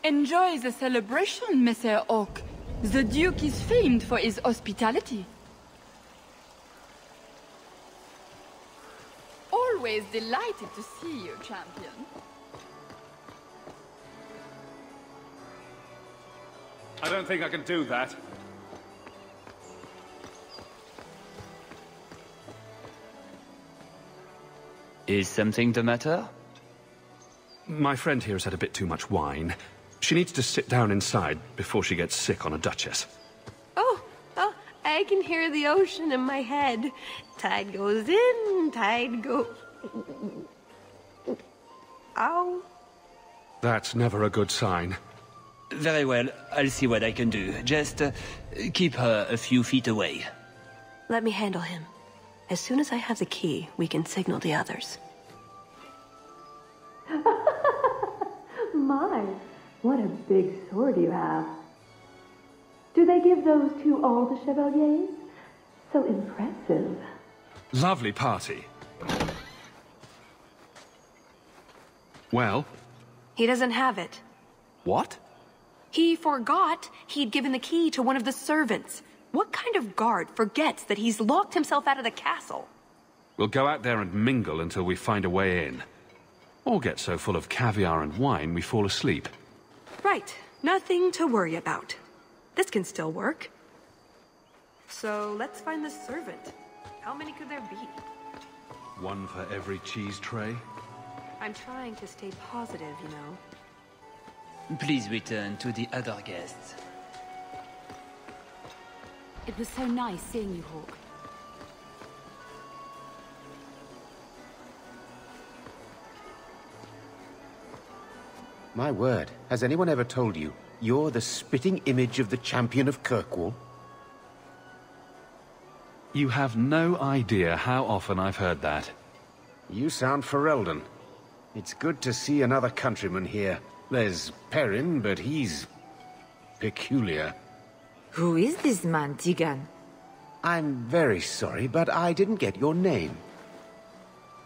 Enjoy the celebration, Messire Hawke. The Duke is famed for his hospitality. Always delighted to see you, champion. I don't think I can do that. Is something the matter? My friend here has had a bit too much wine. She needs to sit down inside before she gets sick on a duchess. Oh, I can hear the ocean in my head. Tide goes in, tide goes... Ow. That's never a good sign. Very well, I'll see what I can do. Just keep her a few feet away. Let me handle him. As soon as I have the key, we can signal the others. My, what a big sword you have. Do they give those to all the chevaliers? So impressive. Lovely party. Well? He doesn't have it. What? He forgot he'd given the key to one of the servants. What kind of guard forgets that he's locked himself out of the castle? We'll go out there and mingle until we find a way in. Or get so full of caviar and wine we fall asleep. Right. Nothing to worry about. This can still work. So let's find the servant. How many could there be? One for every cheese tray? I'm trying to stay positive, you know. Please return to the other guests. It was so nice seeing you, Hawke. My word, has anyone ever told you you're the spitting image of the champion of Kirkwall? You have no idea how often I've heard that. You sound Ferelden. It's good to see another countryman here. There's Perrin, but he's peculiar. Who is this man, Tigan? I'm very sorry, but I didn't get your name.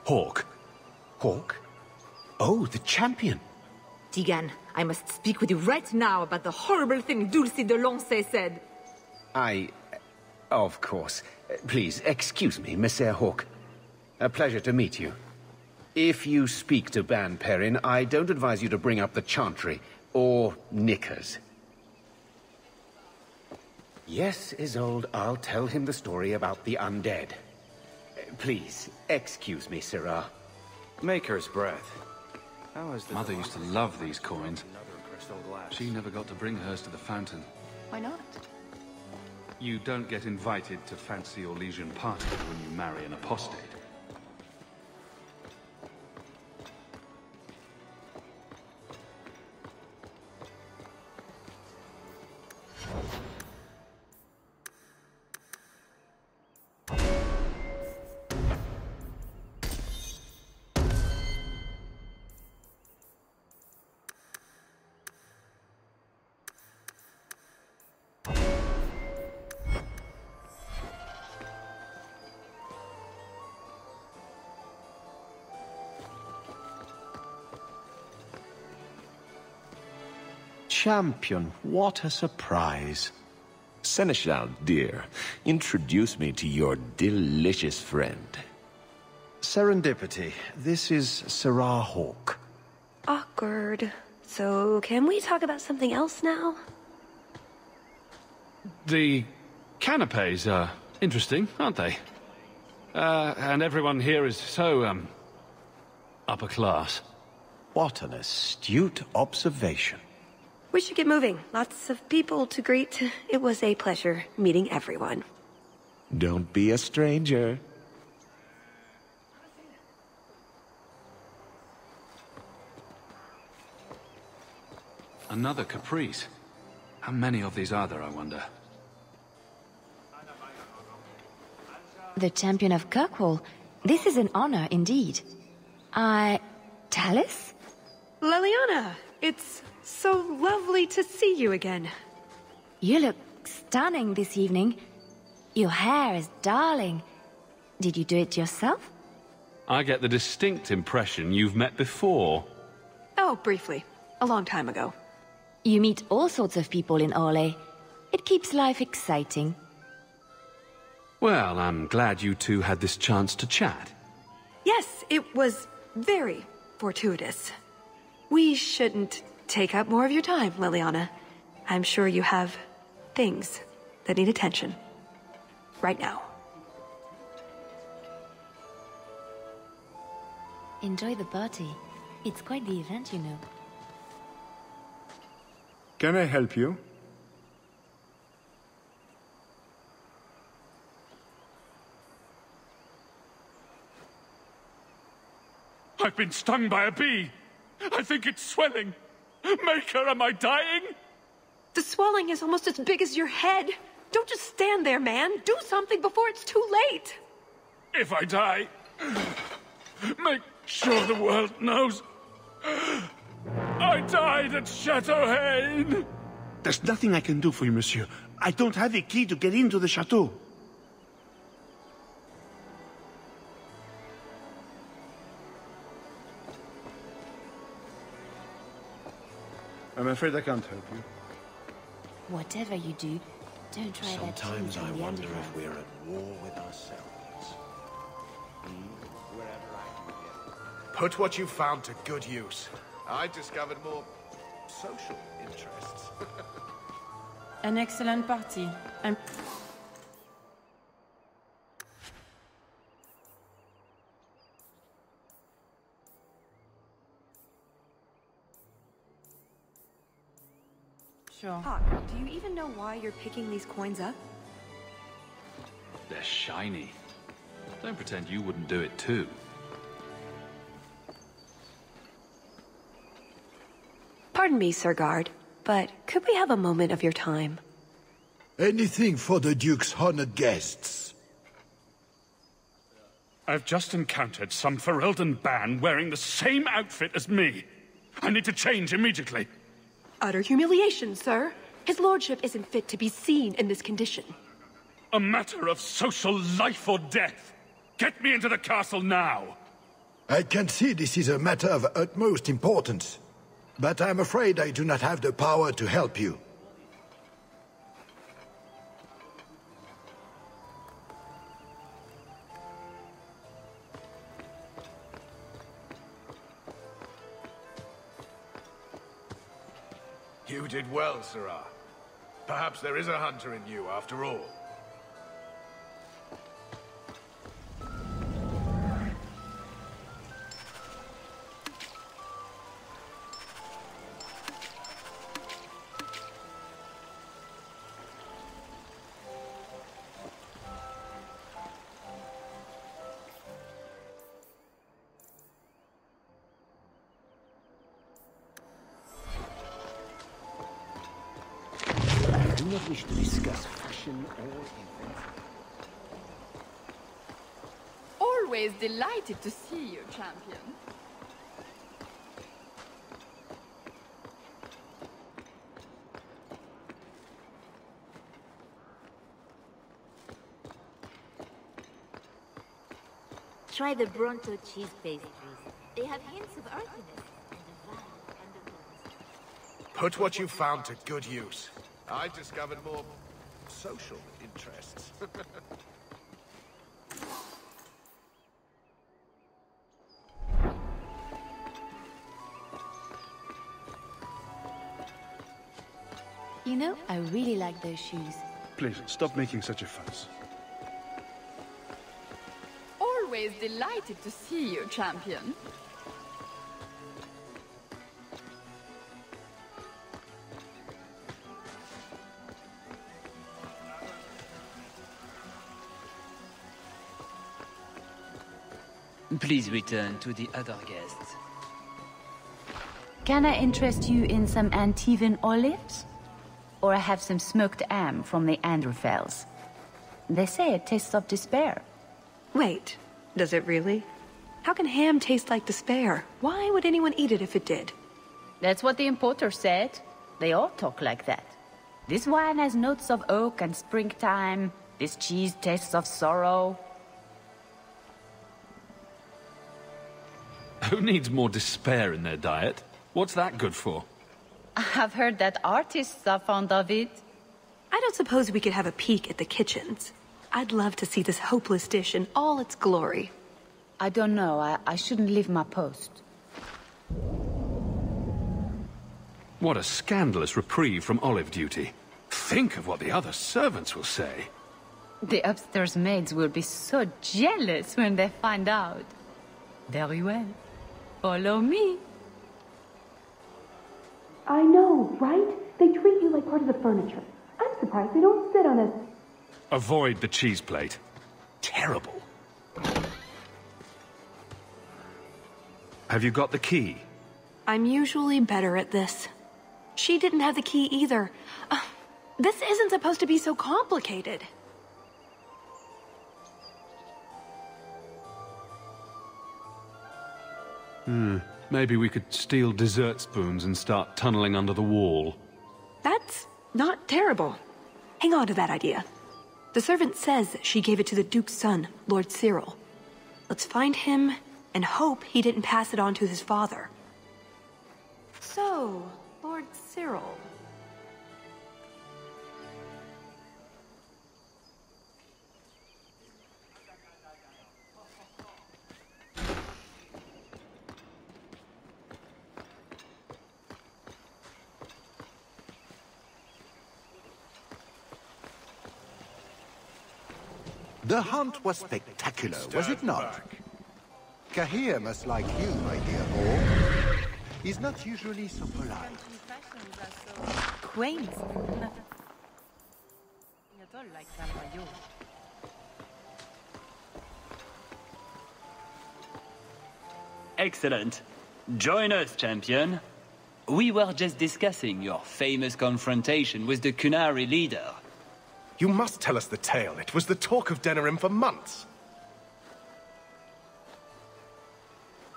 Hawke. Hawke? Oh, the champion. Tigan, I must speak with you right now about the horrible thing Dulce de Lancey said. Of course. Please, excuse me, Monsieur Hawke. A pleasure to meet you. If you speak to Ban Perrin, I don't advise you to bring up the Chantry, or knickers. Yes, Isolde, I'll tell him the story about the undead. Please, excuse me, Syrah. Maker's breath. Mother used to love these coins. She never got to bring hers to the fountain. Why not? You don't get invited to fancy or Legion parties when you marry an apostate. Champion, what a surprise. Seneschal, dear, introduce me to your delicious friend. Serendipity. This is Syrah Hawke. Awkward. So, can we talk about something else now? The canapes are interesting, aren't they? And everyone here is so, upper class. What an astute observation. We should get moving. Lots of people to greet. It was a pleasure meeting everyone. Don't be a stranger. Another caprice. How many of these are there, I wonder? The champion of Kirkwall. This is an honor indeed. Talus? Leliana, it's so lovely to see you again. You look stunning this evening. Your hair is darling. Did you do it yourself? I get the distinct impression you've met before. Oh, briefly. A long time ago. You meet all sorts of people in Orlais. It keeps life exciting. Well, I'm glad you two had this chance to chat. Yes, it was very fortuitous. We shouldn't take up more of your time, Leliana. I'm sure you have things that need attention. Right now. Enjoy the party. It's quite the event, you know. Can I help you? I've been stung by a bee. I think it's swelling. Maker, am I dying? The swelling is almost as big as your head. Don't just stand there, man. Do something before it's too late. If I die, make sure the world knows I died at Chateau Haine. There's nothing I can do for you, monsieur. I don't have a key to get into the chateau. I'm afraid I can't help you. Whatever you do, don't try that. Sometimes I wonder if we're at war with ourselves. Put what you found to good use. I discovered more social interests. An excellent party. I'm... Sure. Hawke, do you even know why you're picking these coins up? They're shiny. Don't pretend you wouldn't do it too. Pardon me, Sir Guard, but could we have a moment of your time? Anything for the Duke's honored guests. I've just encountered some Ferelden band wearing the same outfit as me. I need to change immediately. Utter humiliation, sir. His lordship isn't fit to be seen in this condition. A matter of social life or death. Get me into the castle now. I can see this is a matter of utmost importance, but I'm afraid I do not have the power to help you. You did well, Sirrah. Perhaps there is a hunter in you after all. I do not wish to discuss fashion or event. Always delighted to see you, champion. Try the Bronto cheese pastries. They have hints of earthiness and divine undertones. Put what you found to good use. I discovered more social interests. You know, I really like those shoes. Please, stop making such a fuss. Always delighted to see you, champion. Please return to the other guests. Can I interest you in some Antivan olives? Or I have some smoked ham from the Androfels. They say it tastes of despair. Wait, does it really? How can ham taste like despair? Why would anyone eat it if it did? That's what the importer said. They all talk like that. This wine has notes of oak and springtime. This cheese tastes of sorrow. Who needs more despair in their diet? What's that good for? I've heard that artists are fond of it. I don't suppose we could have a peek at the kitchens. I'd love to see this hopeless dish in all its glory. I don't know. I shouldn't leave my post. What a scandalous reprieve from olive duty. Think of what the other servants will say. The upstairs maids will be so jealous when they find out. Very well. Follow me. I know, right? They treat you like part of the furniture. I'm surprised they don't sit on us. Avoid the cheese plate. Terrible. Have you got the key? I'm usually better at this. She didn't have the key either. This isn't supposed to be so complicated. Maybe we could steal dessert spoons and start tunneling under the wall. That's not terrible. Hang on to that idea. The servant says she gave it to the Duke's son, Lord Cyril. Let's find him and hope he didn't pass it on to his father. So, Lord Cyril. The hunt was spectacular, was it not? Kahir must like you, my dear Hawke. He's not usually so polite. Quaint. Excellent. Join us, champion. We were just discussing your famous confrontation with the Kunari leader. You must tell us the tale. It was the talk of Denerim for months.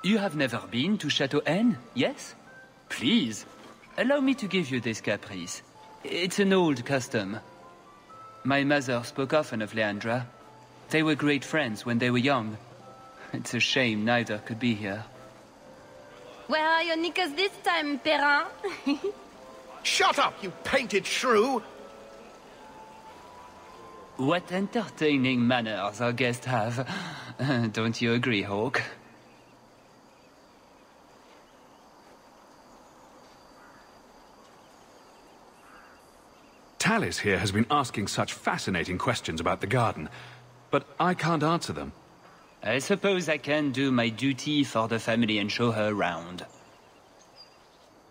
You have never been to Chateau N, yes? Please, allow me to give you this caprice. It's an old custom. My mother spoke often of Leandra. They were great friends when they were young. It's a shame neither could be here. Where are your knickers this time, Perrin? Shut up, you painted shrew! What entertaining manners our guests have. Don't you agree, Hawke? Tallis here has been asking such fascinating questions about the garden, but I can't answer them. I suppose I can do my duty for the family and show her around.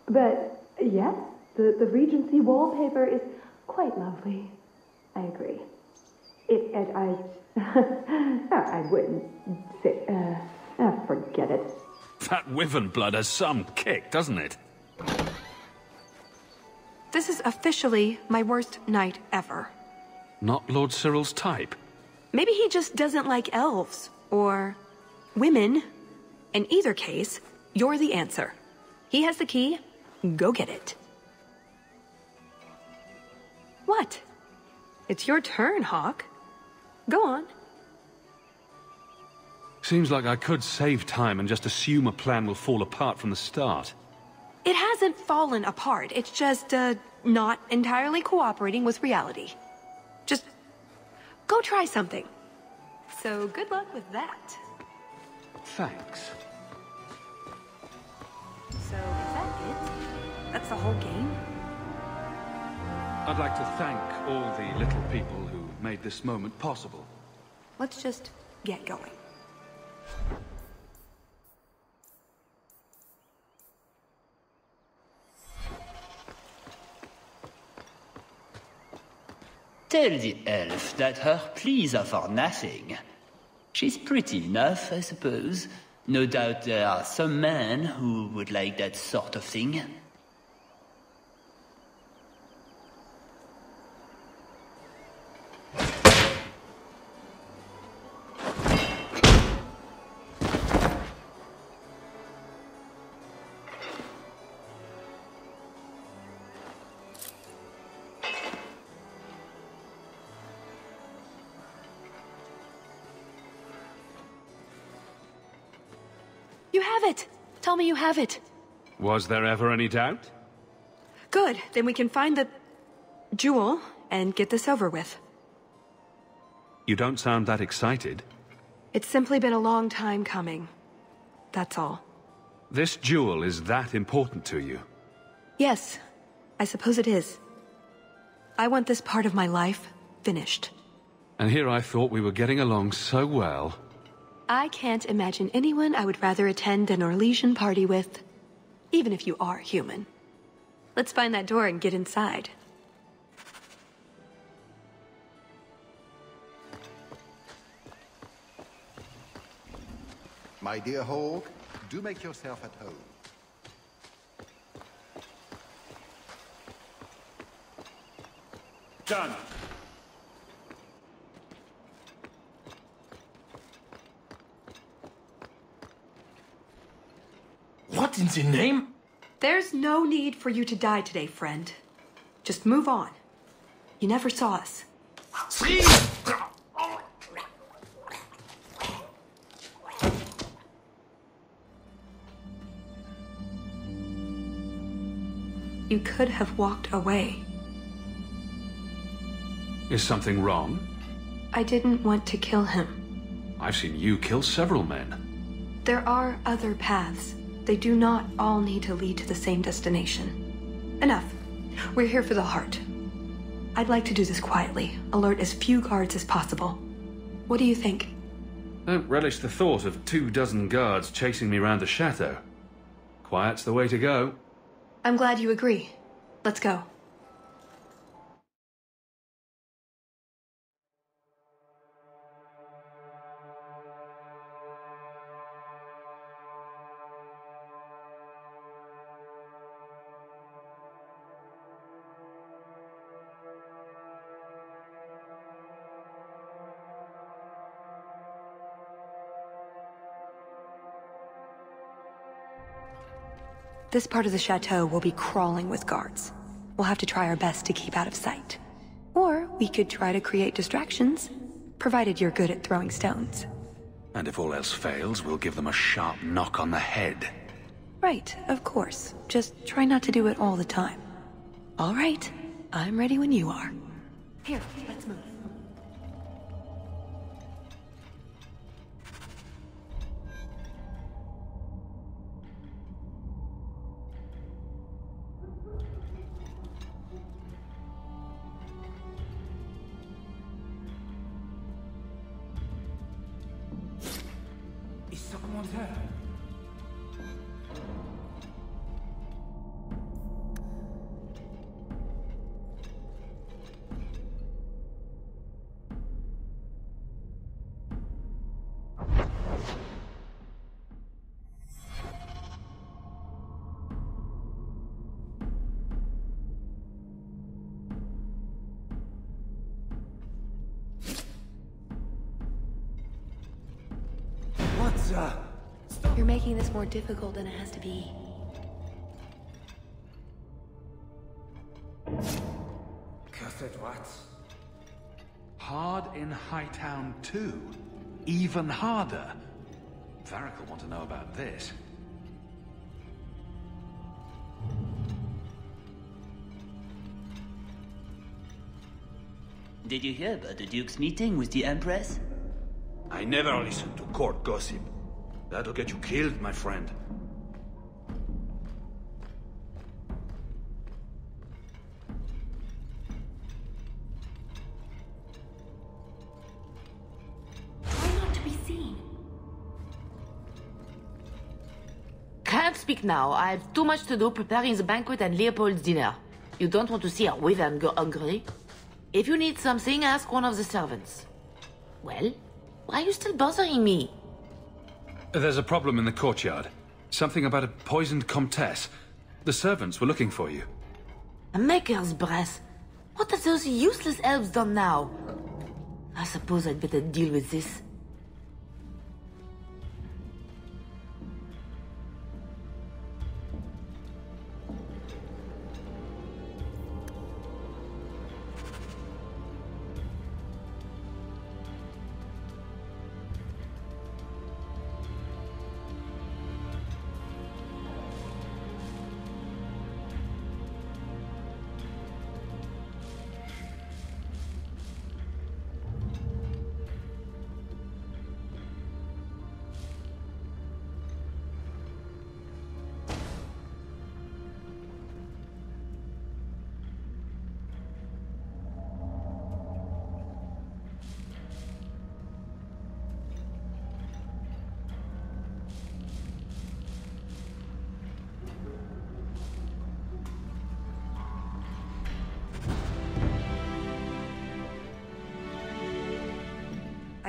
But, yes, the Regency wallpaper is quite lovely. I agree. I wouldn't say, forget it. That wyvern blood has some kick, doesn't it? This is officially my worst night ever. Not Lord Cyril's type. Maybe he just doesn't like elves. Or women. In either case, you're the answer. He has the key. Go get it. What? It's your turn, Hawke. Go on. Seems like I could save time and just assume a plan will fall apart from the start. It hasn't fallen apart. It's just, not entirely cooperating with reality. Just go try something. So good luck with that. Thanks. So is that it? That's the whole game? I'd like to thank all the little people who made this moment possible. Let's just get going. Tell the elf that her pleas are for nothing. She's pretty enough, I suppose. No doubt there are some men who would like that sort of thing. You have it! Tell me you have it. Was there ever any doubt? Good, then we can find the jewel and get this over with. You don't sound that excited. It's simply been a long time coming. That's all. This jewel is that important to you? Yes, I suppose it is. I want this part of my life finished. And here I thought we were getting along so well. I can't imagine anyone I would rather attend an Orlesian party with, even if you are human. Let's find that door and get inside. My dear Hawke, do make yourself at home. Done. What in the name? There's no need for you to die today, friend. Just move on. You never saw us. You could have walked away. Is something wrong? I didn't want to kill him. I've seen you kill several men. There are other paths. They do not all need to lead to the same destination. Enough. We're here for the heart. I'd like to do this quietly, alert as few guards as possible. What do you think? Don't relish the thought of 24 guards chasing me around the chateau. Quiet's the way to go. I'm glad you agree. Let's go. This part of the chateau will be crawling with guards. We'll have to try our best to keep out of sight. Or we could try to create distractions, provided you're good at throwing stones. And if all else fails, we'll give them a sharp knock on the head. Right, of course. Just try not to do it all the time. All right, I'm ready when you are. Here, let's move. You're making this more difficult than it has to be. Cursed rats. Hard in Hightown too. Even harder. Varric will want to know about this. Did you hear about the Duke's meeting with the Empress? I never listen to court gossip. That'll get you killed, my friend. Try not to be seen. Can't speak now. I have too much to do preparing the banquet and Leopold's dinner. You don't want to see her wither and go hungry. If you need something, ask one of the servants. Well, why are you still bothering me? There's a problem in the courtyard. Something about a poisoned comtesse. The servants were looking for you. A maker's breath. What have those useless elves done now? I suppose I'd better deal with this.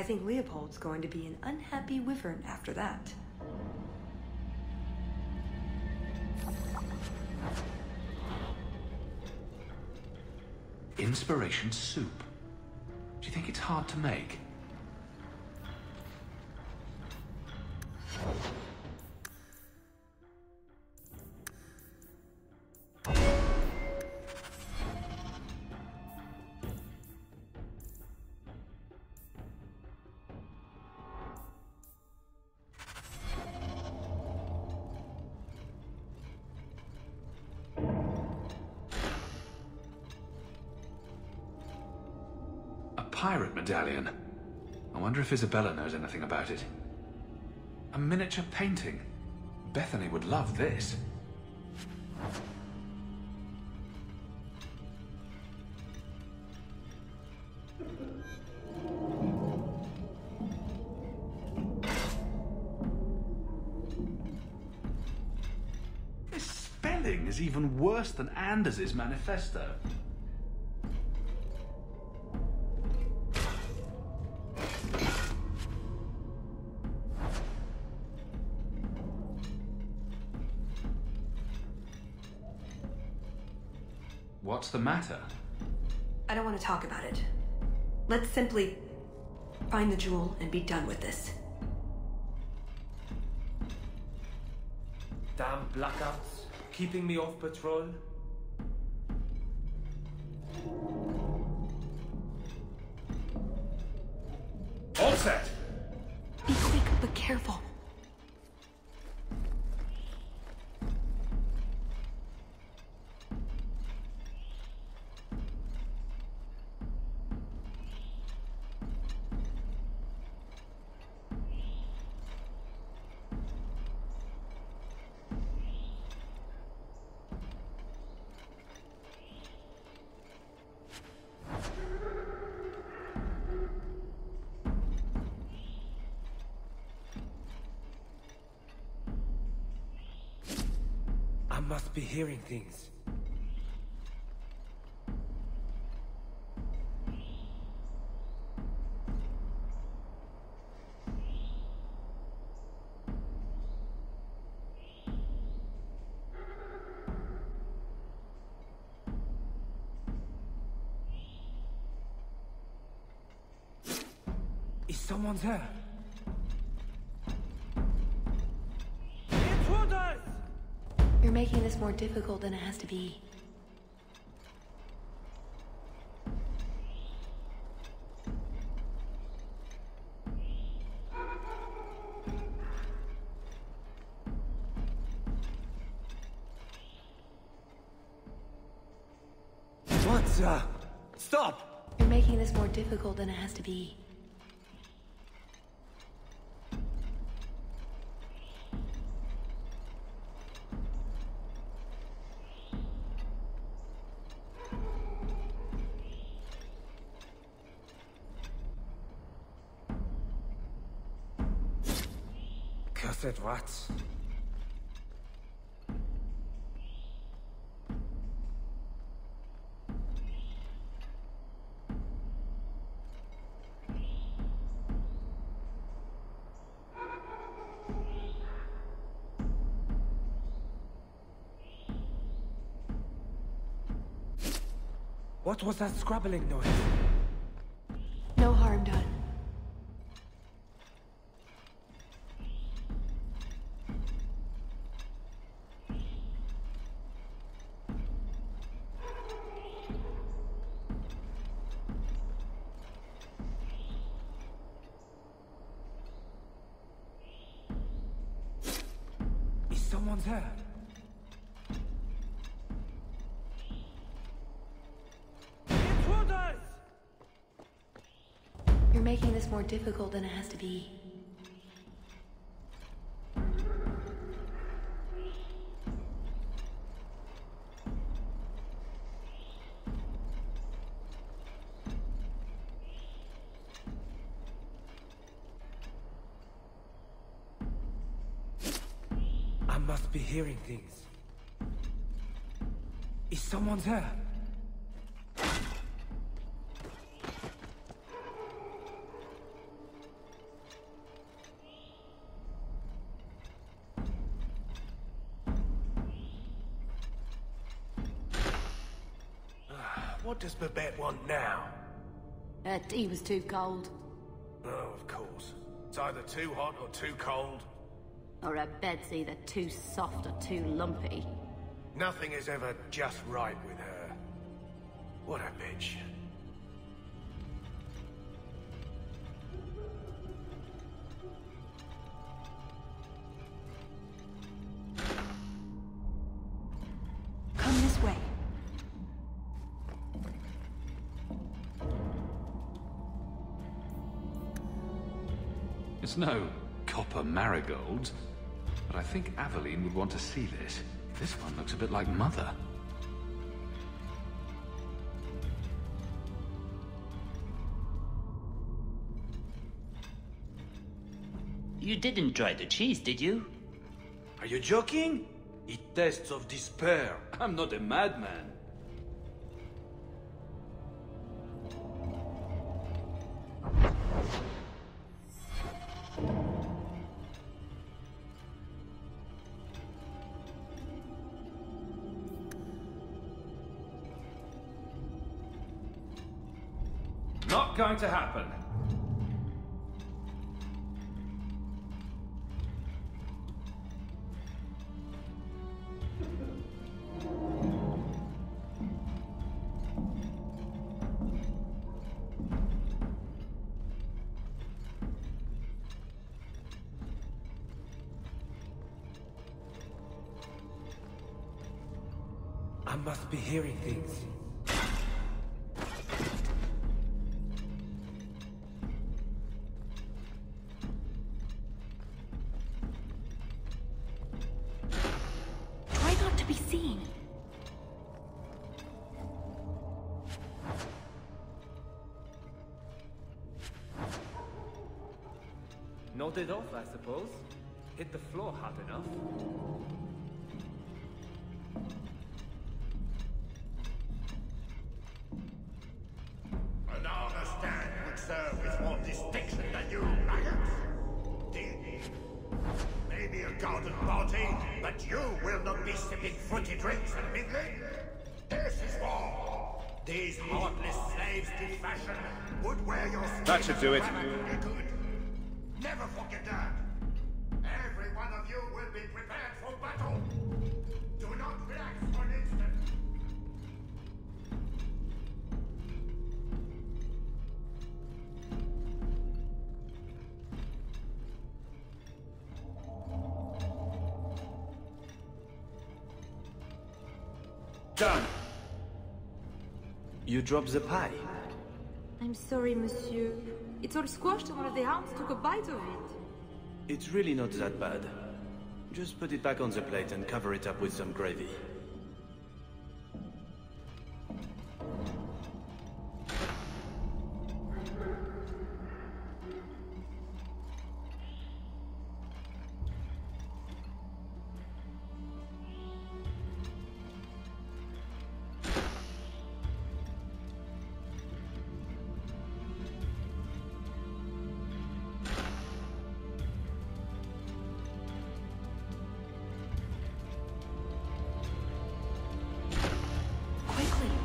I think Leopold's going to be an unhappy wyvern after that. Inspiration soup. Do you think it's hard to make? Pirate medallion. I wonder if Isabella knows anything about it. A miniature painting. Bethany would love this. is even worse than Anders' manifesto. What's the matter? I don't want to talk about it. Let's simply find the jewel and be done with this. Damn blackouts, keeping me off patrol. All set! Be quick, but careful. I must be hearing things. Is someone there? Intruders! You're making this more difficult than it has to be. What? Stop! You're making this more difficult than it has to be. Cursed rats. What was that scrabbling noise? No harm done. Is someone there? Intruders! You're making this more difficult than it has to be. I must be hearing things. Is someone there? What does Babette want now? Her tea was too cold. Oh, of course. It's either too hot or too cold. Or her bed's either too soft or too lumpy. Nothing is ever just right with her. What a bitch. Come this way. It's no copper marigolds, but I think Aveline would want to see this. This one looks a bit like Mother. You didn't try the cheese, did you? Are you joking? It tests of despair. I'm not a madman. Not going to happen. I must be hearing things. Try not to be seen. Nodded off, I suppose. Hit the floor hard enough. An honest stand would serve with more distinction than you, maggots. Maybe a garden party, but you will not be sipping fruity drinks and mingling. This is war. These heartless slaves did fashion would wear your skin. That should do it. Never forget that. Every one of you will be prepared for battle. Do not relax for an instant. Done. You dropped the pie. I'm sorry, monsieur. It's all squashed and one of the hounds took a bite of it. It's really not that bad. Just put it back on the plate and cover it up with some gravy.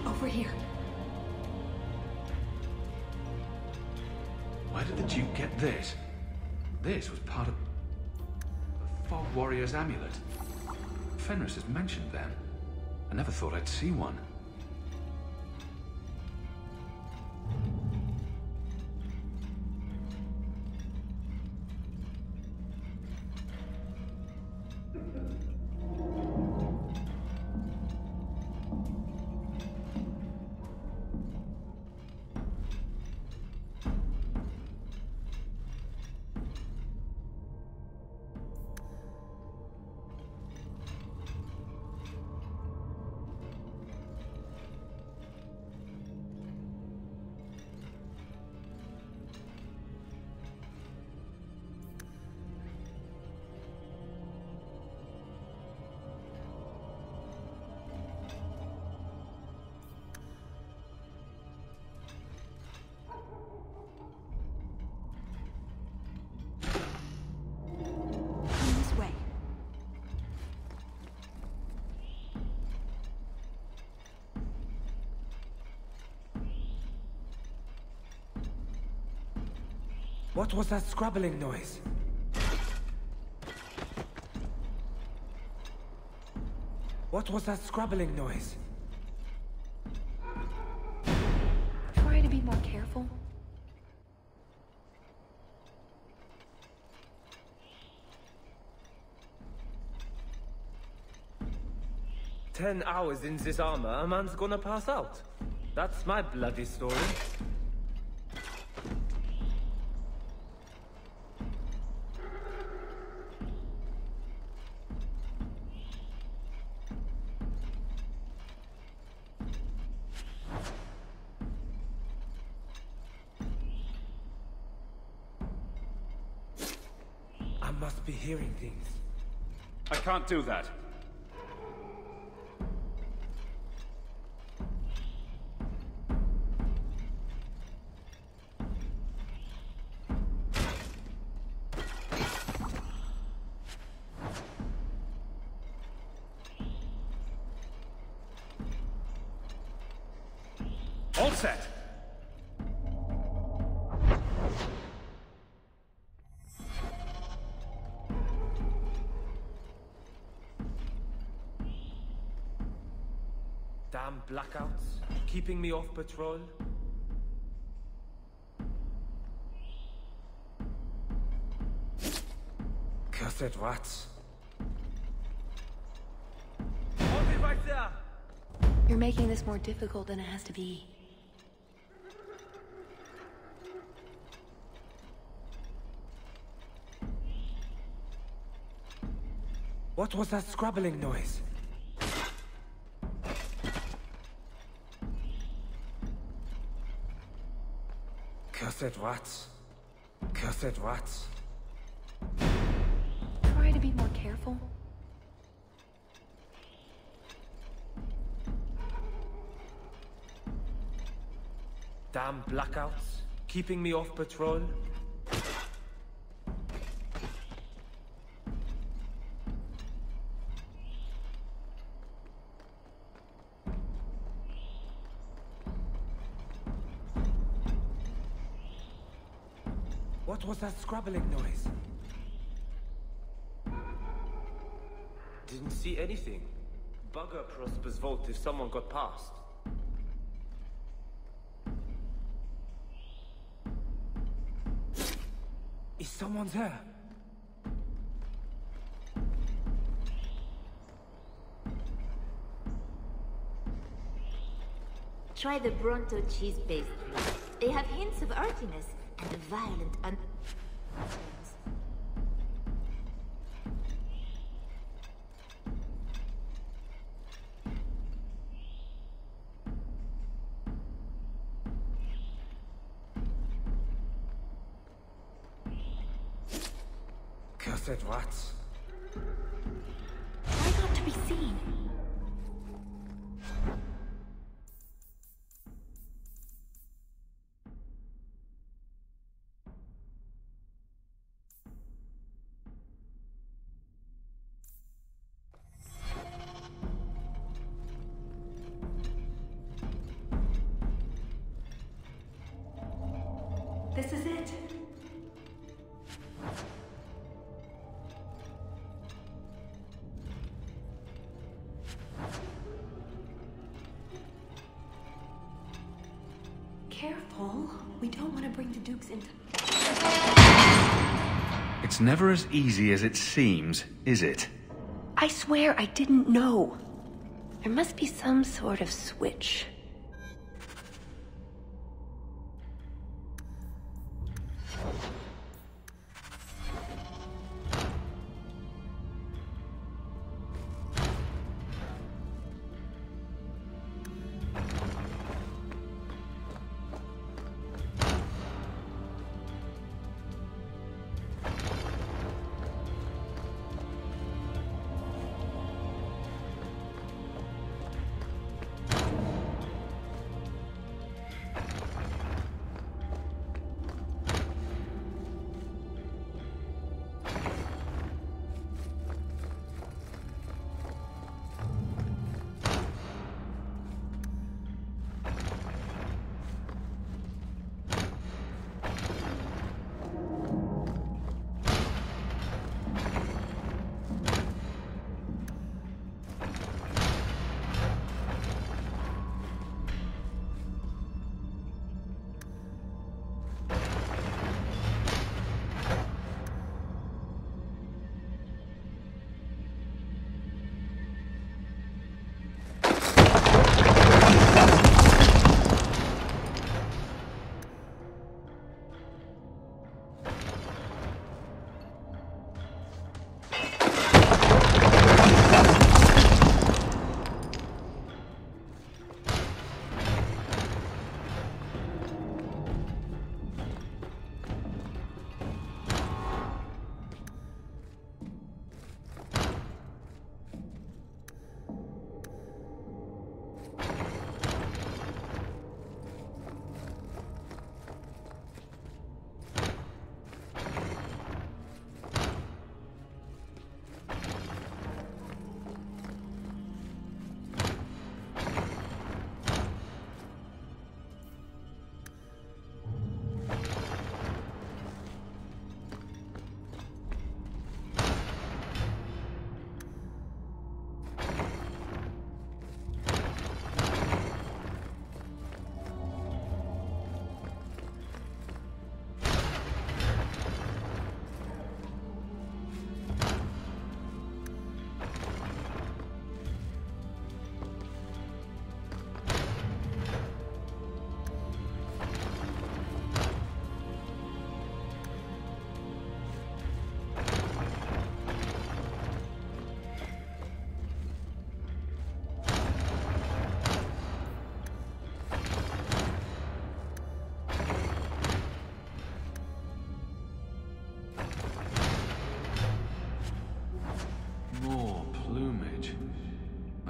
Over here. Where did the Duke get this? This was part of the Fog Warrior's amulet. Fenris has mentioned them. I never thought I'd see one. What was that scrabbling noise? What was that scrabbling noise? Try to be more careful. "10 hours in this armor, a man's gonna pass out. That's my bloody story. I must be hearing things. I can't do that. set! Damn blackouts, keeping me off patrol. Cursed rats. Hold it right there! You're making this more difficult than it has to be. What was that scrabbling noise? Cursed rats. Cursed rats. Try to be more careful. Damn blackouts, keeping me off patrol. What was that scrabbling noise? Didn't see anything. Bugger Prosper's vault if someone got past. Is someone there? Try the Bronto cheese pastry. They have hints of earthiness and a violent Cursed rats. Try not to be seen. This is it. Careful. We don't want to bring the Dukes into... It's never as easy as it seems, is it? I swear I didn't know. There must be some sort of switch.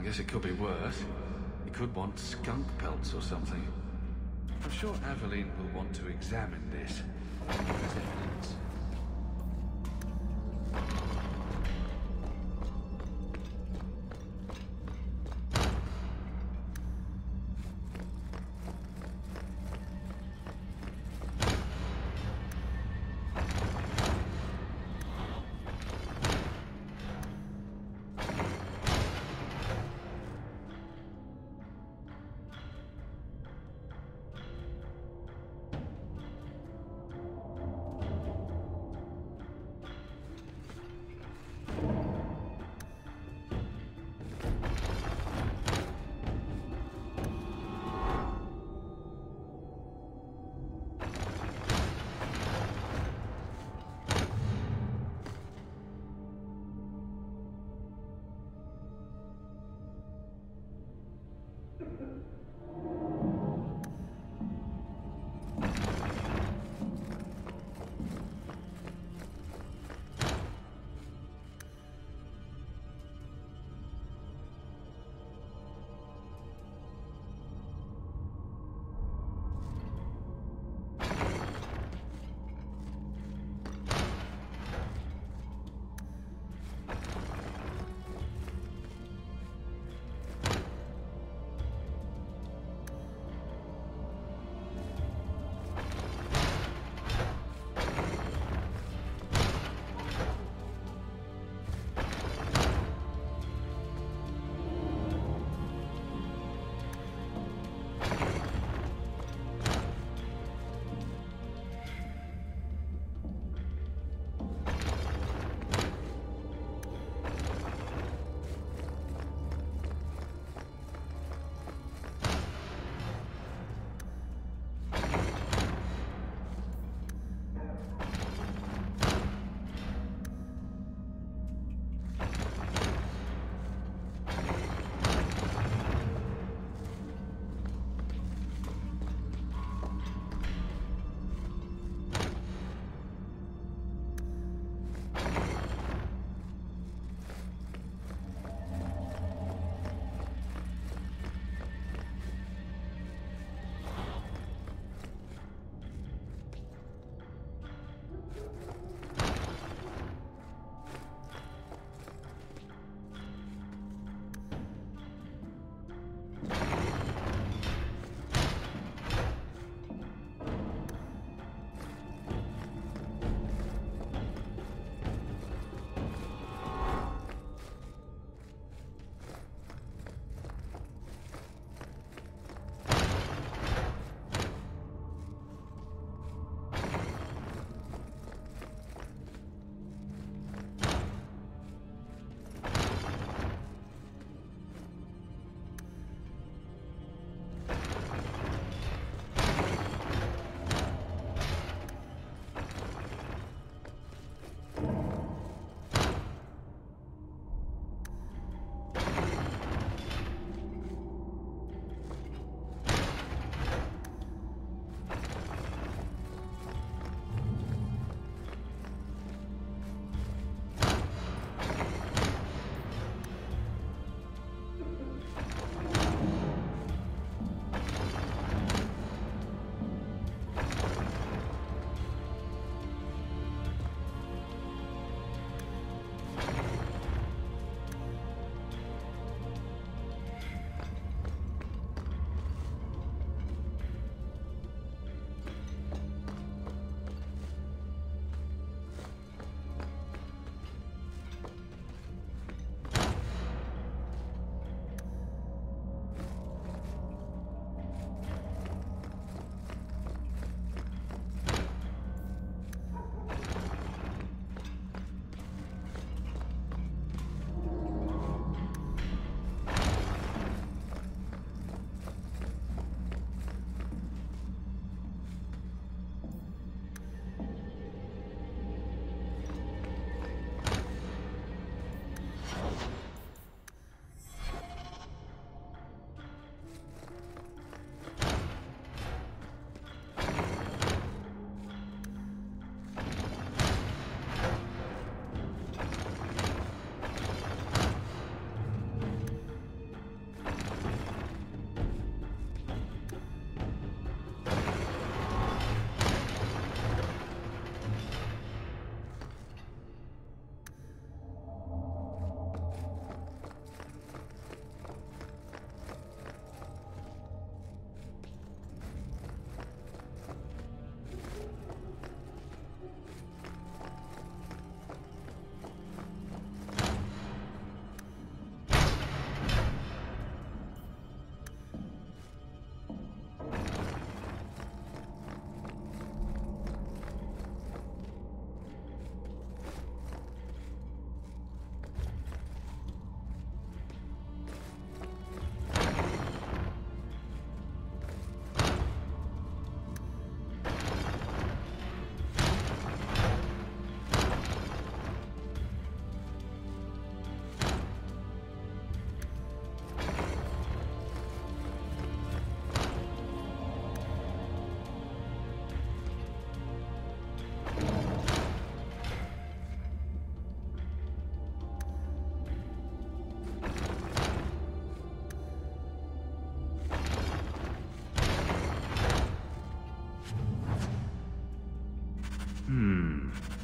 guess it could be worse. He could want skunk pelts or something. I'm sure Aveline will want to examine this. As evidence.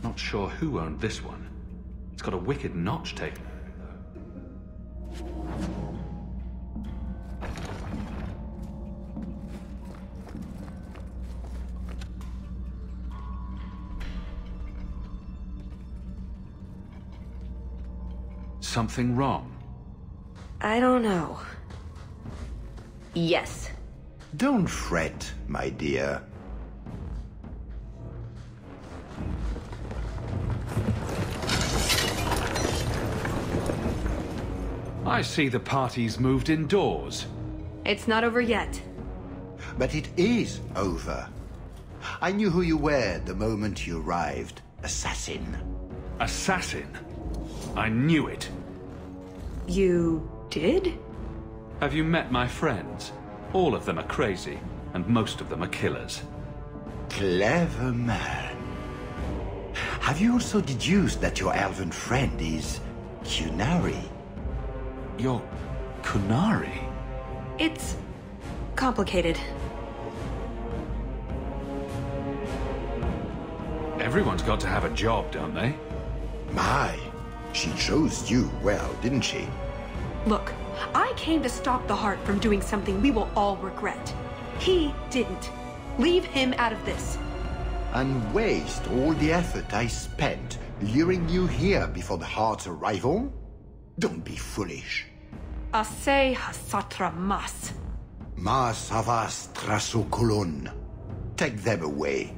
Not sure who owned this one. It's got a wicked notch taken. Something wrong? I don't know. Yes. Don't fret, my dear. I see the party's moved indoors. It's not over yet. But it is over. I knew who you were the moment you arrived. Assassin. Assassin? I knew it. You did? Have you met my friends? All of them are crazy, and most of them are killers. Clever man. Have you also deduced that your elven friend is Qunari? You're Qunari? It's complicated. Everyone's got to have a job, don't they? My, she chose you well, didn't she? Look, I came to stop the Heart from doing something we will all regret. He didn't. Leave him out of this. And waste all the effort I spent luring you here before the Heart's arrival? Don't be foolish. Assez hasatra mas. Mas havas trasokolon. Take them away.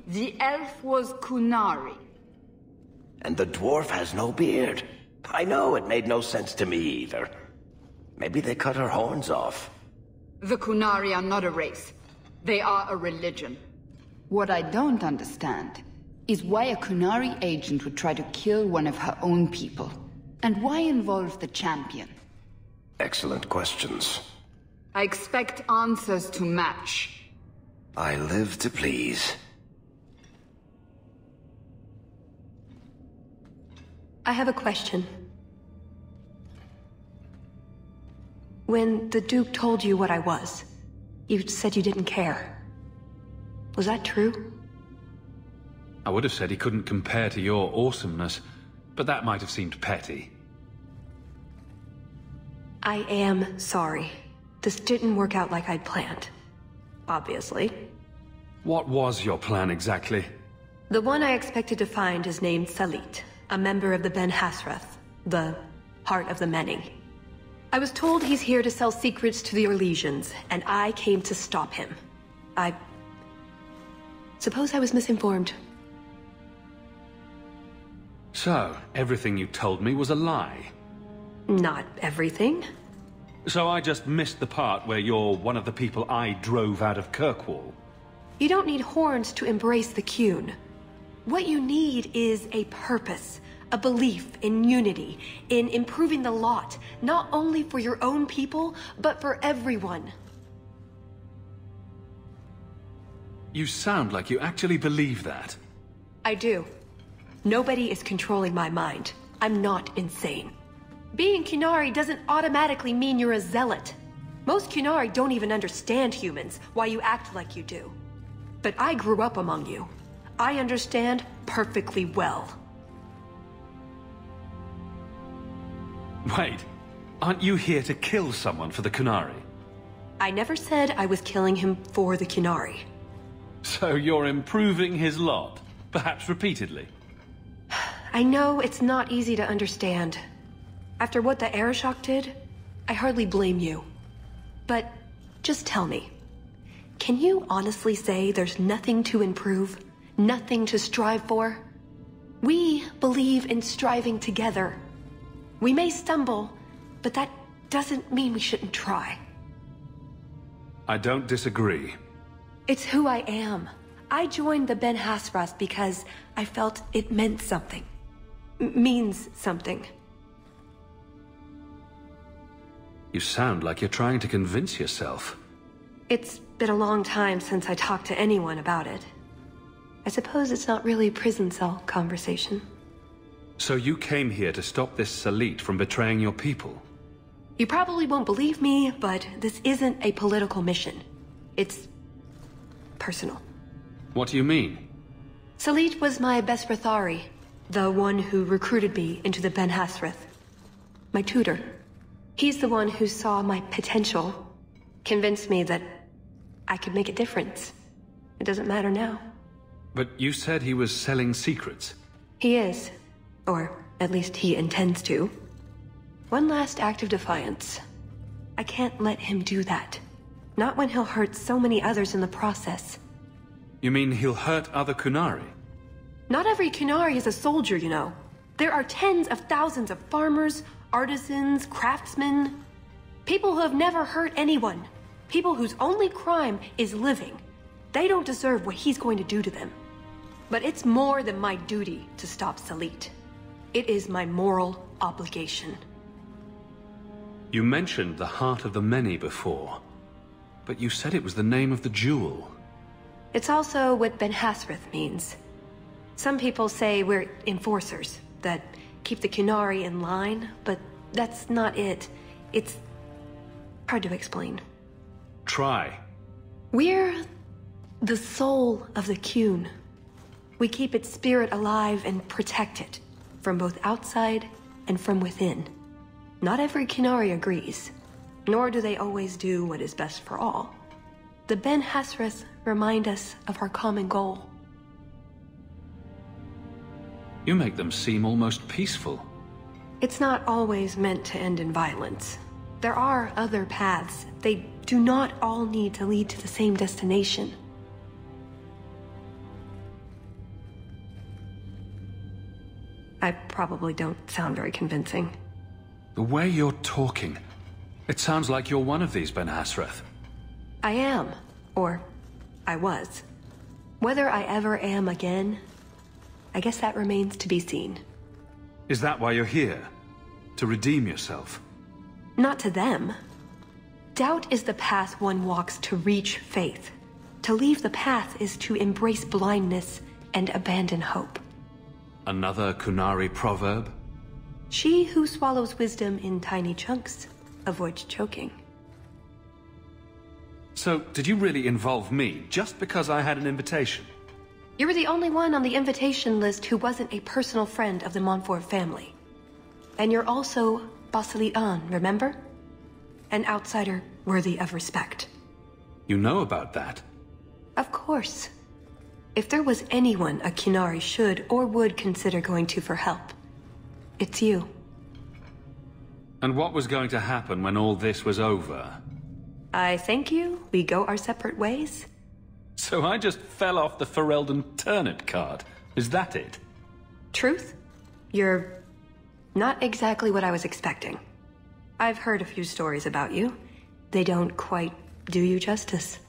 The elf was Qunari. And the dwarf has no beard. I know, it made no sense to me either. Maybe they cut her horns off. The Qunari are not a race. They are a religion. What I don't understand is why a Qunari agent would try to kill one of her own people. And why involve the champion? Excellent questions. I expect answers to match. I live to please. I have a question. When the Duke told you what I was, you said you didn't care. Was that true? I would have said he couldn't compare to your awesomeness, but that might have seemed petty. I am sorry. This didn't work out like I'd planned. Obviously. What was your plan exactly? The one I expected to find is named Salit, a member of the Ben Hasrath, the Heart of the Many. I was told he's here to sell secrets to the Orlesians, and I came to stop him. I suppose I was misinformed. So, everything you told me was a lie? Not everything. So I just missed the part where you're one of the people I drove out of Kirkwall? You don't need horns to embrace the Qun. What you need is a purpose, a belief in unity, in improving the lot, not only for your own people, but for everyone. You sound like you actually believe that. I do. Nobody is controlling my mind. I'm not insane. Being Qunari doesn't automatically mean you're a zealot. Most Qunari don't even understand humans, why you act like you do. But I grew up among you. I understand perfectly well. Wait, aren't you here to kill someone for the Qunari? I never said I was killing him for the Qunari. So you're improving his lot, perhaps repeatedly? I know it's not easy to understand. After what the Arishok did, I hardly blame you. But just tell me, can you honestly say there's nothing to improve? nothing to strive for. We believe in striving together. We may stumble, but that doesn't mean we shouldn't try. I don't disagree. It's who I am. I joined the Ben Hasras because I felt it meant something. Means something. You sound like you're trying to convince yourself. It's been a long time since I talked to anyone about it. I suppose it's not really prison cell conversation. So you came here to stop this Salit from betraying your people? You probably won't believe me, but this isn't a political mission. It's personal. What do you mean? Salit was my best Rathari, the one who recruited me into the Ben Hasrith. My tutor. He's the one who saw my potential, convinced me that I could make a difference. It doesn't matter now. But you said he was selling secrets. He is. Or at least he intends to. One last act of defiance. I can't let him do that. Not when he'll hurt so many others in the process. You mean he'll hurt other Kunari? Not every Kunari is a soldier, you know. There are tens of thousands of farmers, artisans, craftsmen. People who have never hurt anyone. People whose only crime is living. They don't deserve what he's going to do to them. But it's more than my duty to stop Salit. It is my moral obligation. You mentioned the Heart of the Many before, but you said it was the name of the jewel. It's also what Ben Hasrith means. Some people say we're enforcers, that keep the Kunari in line, but that's not it. It's hard to explain. Try. We're the soul of the Kun. We keep its spirit alive and protect it, from both outside and from within. Not every Kunari agrees, nor do they always do what is best for all. The Ben Hasrith remind us of our common goal. You make them seem almost peaceful. It's not always meant to end in violence. There are other paths. They do not all need to lead to the same destination. I probably don't sound very convincing. The way you're talking, it sounds like you're one of these Ben Hasrith. I am. Or I was. Whether I ever am again, I guess that remains to be seen. Is that why you're here? To redeem yourself? Not to them. Doubt is the path one walks to reach faith. To leave the path is to embrace blindness and abandon hope. Another Kunari proverb? She who swallows wisdom in tiny chunks avoids choking. So, did you really involve me just because I had an invitation? You were the only one on the invitation list who wasn't a personal friend of the Montfort family. And you're also Basilit An, remember? An outsider worthy of respect. You know about that? Of course. If there was anyone a Kunari should or would consider going to for help, it's you. And what was going to happen when all this was over? I thank you. We go our separate ways. So I just fell off the Ferelden turnip cart. Is that it? Truth? You're not exactly what I was expecting. I've heard a few stories about you. They don't quite do you justice.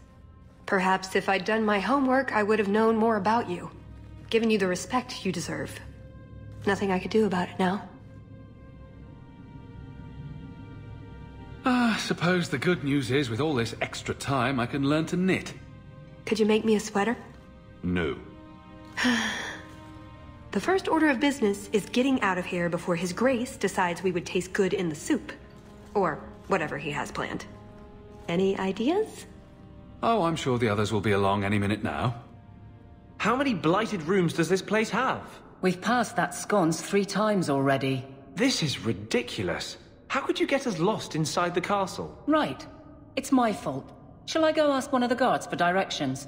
Perhaps if I'd done my homework, I would have known more about you. Given you the respect you deserve. Nothing I could do about it now. I suppose the good news is, with all this extra time, I can learn to knit. Could you make me a sweater? No. The first order of business is getting out of here before His Grace decides we would taste good in the soup. Or whatever he has planned. Any ideas? Oh, I'm sure the others will be along any minute now. How many blighted rooms does this place have? We've passed that sconce 3 times already. This is ridiculous. How could you get us lost inside the castle? Right. It's my fault. Shall I go ask one of the guards for directions?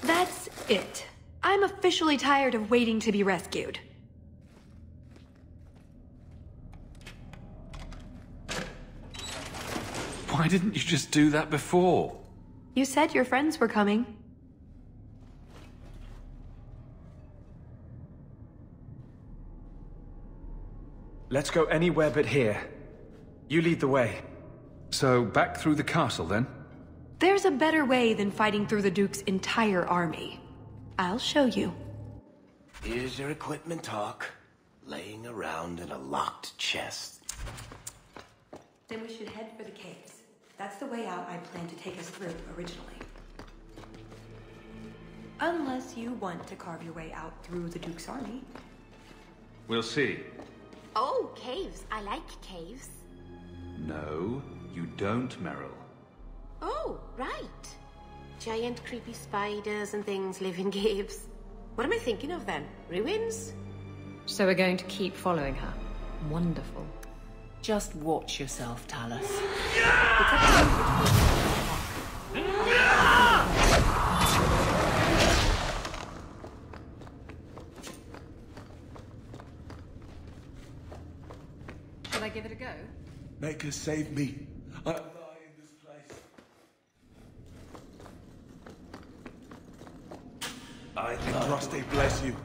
That's it. I'm officially tired of waiting to be rescued. Why didn't you just do that before? You said your friends were coming. Let's go anywhere but here. You lead the way. So, back through the castle, then? There's a better way than fighting through the Duke's entire army. I'll show you. Here's your equipment, Hawke. Laying around in a locked chest. Then we should head for the caves. That's the way out I planned to take us through originally. Unless you want to carve your way out through the Duke's army. We'll see. Oh, caves. I like caves. No, you don't, Meryl. Oh, right. Giant creepy spiders and things live in caves. What am I thinking of then? Ruins? So we're going to keep following her. Wonderful. Just watch yourself, Talus. Shall I give it a go? Make her save me. I die in this place. I trust they bless you.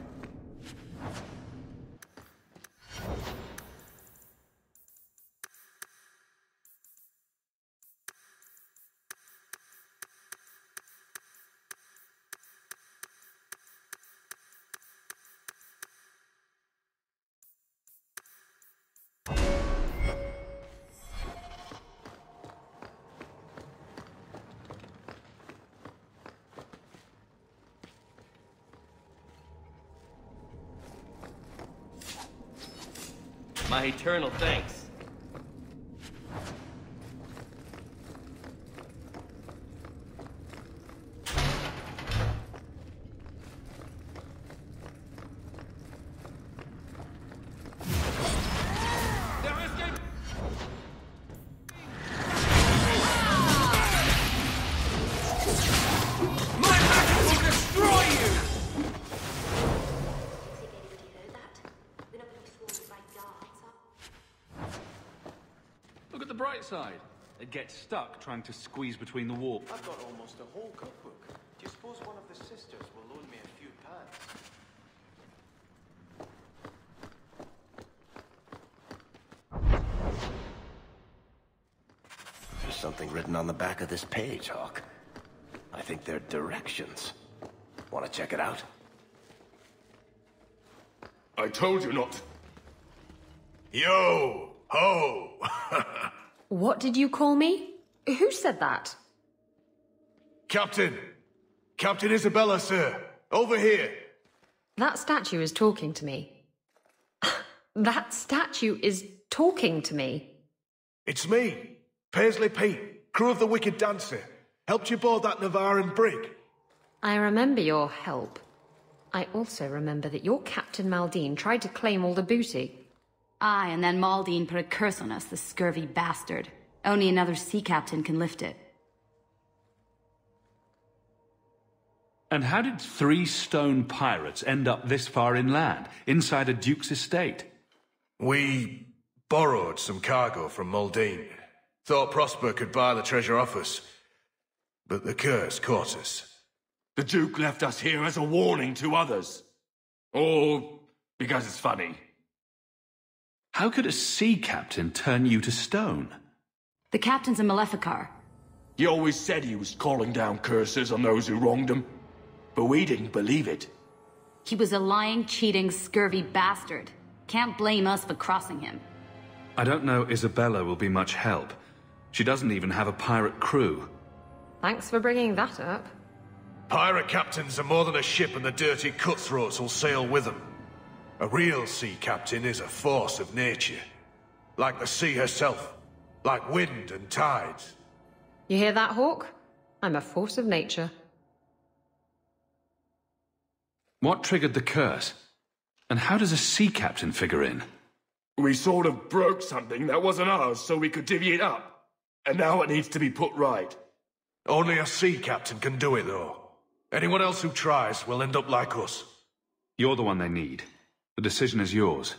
My eternal thanks. Side. They get stuck trying to squeeze between the warp. I've got almost a whole cookbook. Do you suppose one of the sisters will loan me a few pans? There's something written on the back of this page, Hawke. I think they're directions. Want to check it out? I told you not. Yo! Ho! What did you call me? Who said that? Captain! Captain Isabella, sir! Over here! That statue is talking to me. That statue is talking to me. It's me, Paisley Pete, crew of the Wicked Dancer. Helped you board that Navaran brig. I remember your help. I also remember that your Captain Maldine tried to claim all the booty. Aye, and then Maldine put a curse on us, the scurvy bastard. Only another sea captain can lift it. And how did 3 stone pirates end up this far inland, inside a duke's estate? We borrowed some cargo from Maldine. Thought Prosper could buy the treasure off us. But the curse caught us. The Duke left us here as a warning to others. Or because it's funny. How could a sea captain turn you to stone? The captain's a Maleficar. He always said he was calling down curses on those who wronged him. But we didn't believe it. He was a lying, cheating, scurvy bastard. Can't blame us for crossing him. I don't know Isabella will be much help. She doesn't even have a pirate crew. Thanks for bringing that up. Pirate captains are more than a ship, and the dirty cutthroats will sail with them. A real sea captain is a force of nature. Like the sea herself. Like wind and tides. You hear that, Hawke? I'm a force of nature. What triggered the curse? And how does a sea captain figure in? We sort of broke something that wasn't ours so we could divvy it up. And now it needs to be put right. Only a sea captain can do it, though. Anyone else who tries will end up like us. You're the one they need. The decision is yours.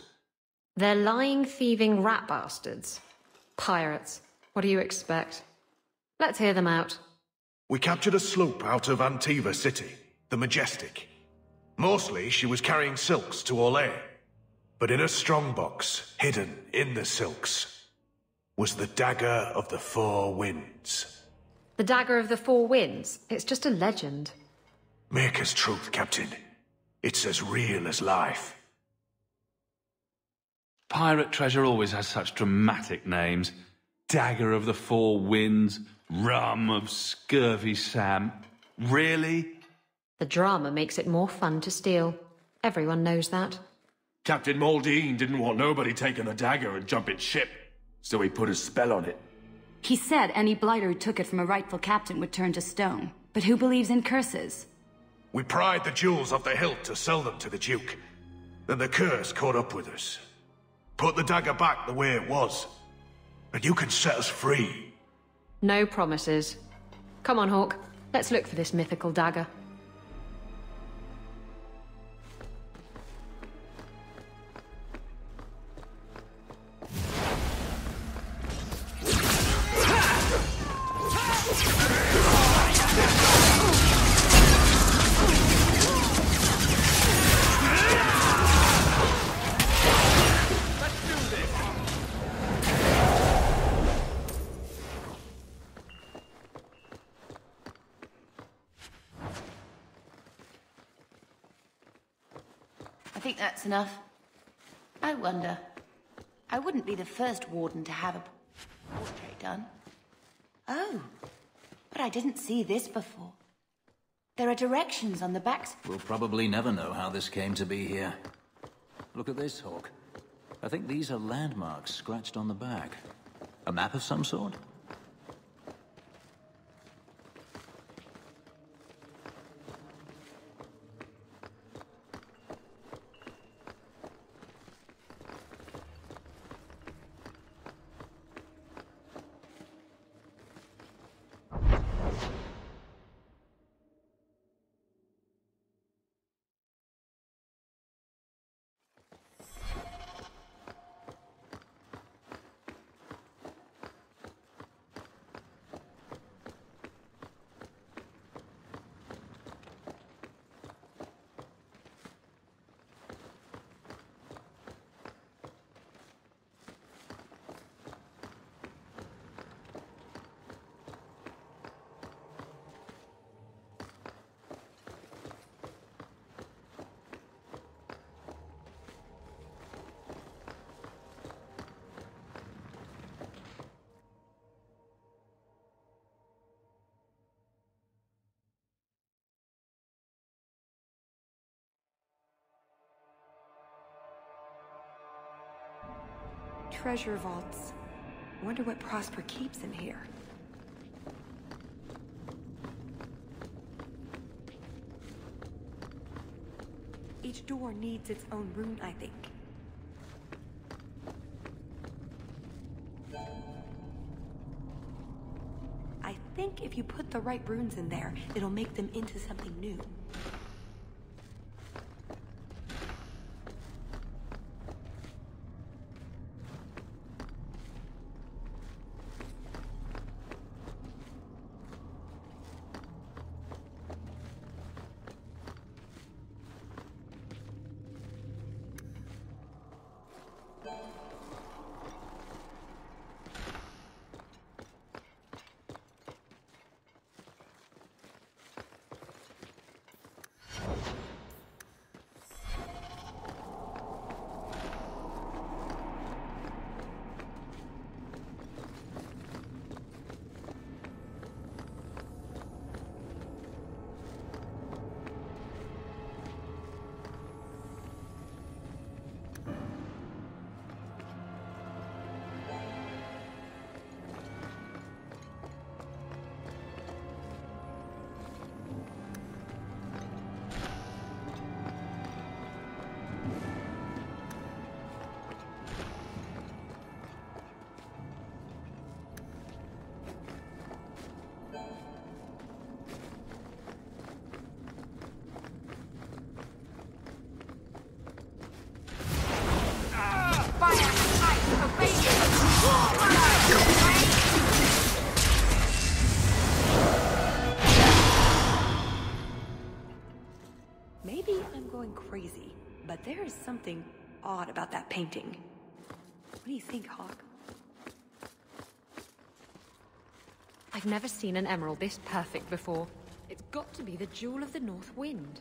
They're lying, thieving rat bastards. Pirates. What do you expect? Let's hear them out. We captured a sloop out of Antiva City, the Majestic. Mostly, she was carrying silks to Olay. But in a strongbox, hidden in the silks, was the Dagger of the Four Winds. The Dagger of the Four Winds? It's just a legend. Maker's truth, Captain. It's as real as life. Pirate treasure always has such dramatic names. Dagger of the Four Winds, Rum of Scurvy Sam. Really? The drama makes it more fun to steal. Everyone knows that. Captain Muldean didn't want nobody taking the dagger and jumping ship, so he put a spell on it. He said any blighter who took it from a rightful captain would turn to stone. But who believes in curses? We pried the jewels off the hilt to sell them to the Duke. Then the curse caught up with us. Put the dagger back the way it was, and you can set us free. No promises. Come on, Hawke. Let's look for this mythical dagger. I think that's enough. I wonder. I wouldn't be the first warden to have a portrait done. Oh, but I didn't see this before. There are directions on the backs. We'll probably never know how this came to be here. Look at this, Hawke. I think these are landmarks scratched on the back. A map of some sort? Treasure vaults. Wonder what Prosper keeps in here. Each door needs its own rune, I think. I think if you put the right runes in there, it'll make them into something new. Maybe I'm going crazy, but there is something odd about that painting. What do you think, Hawke? I've never seen an emerald this perfect before. It's got to be the Jewel of the North Wind.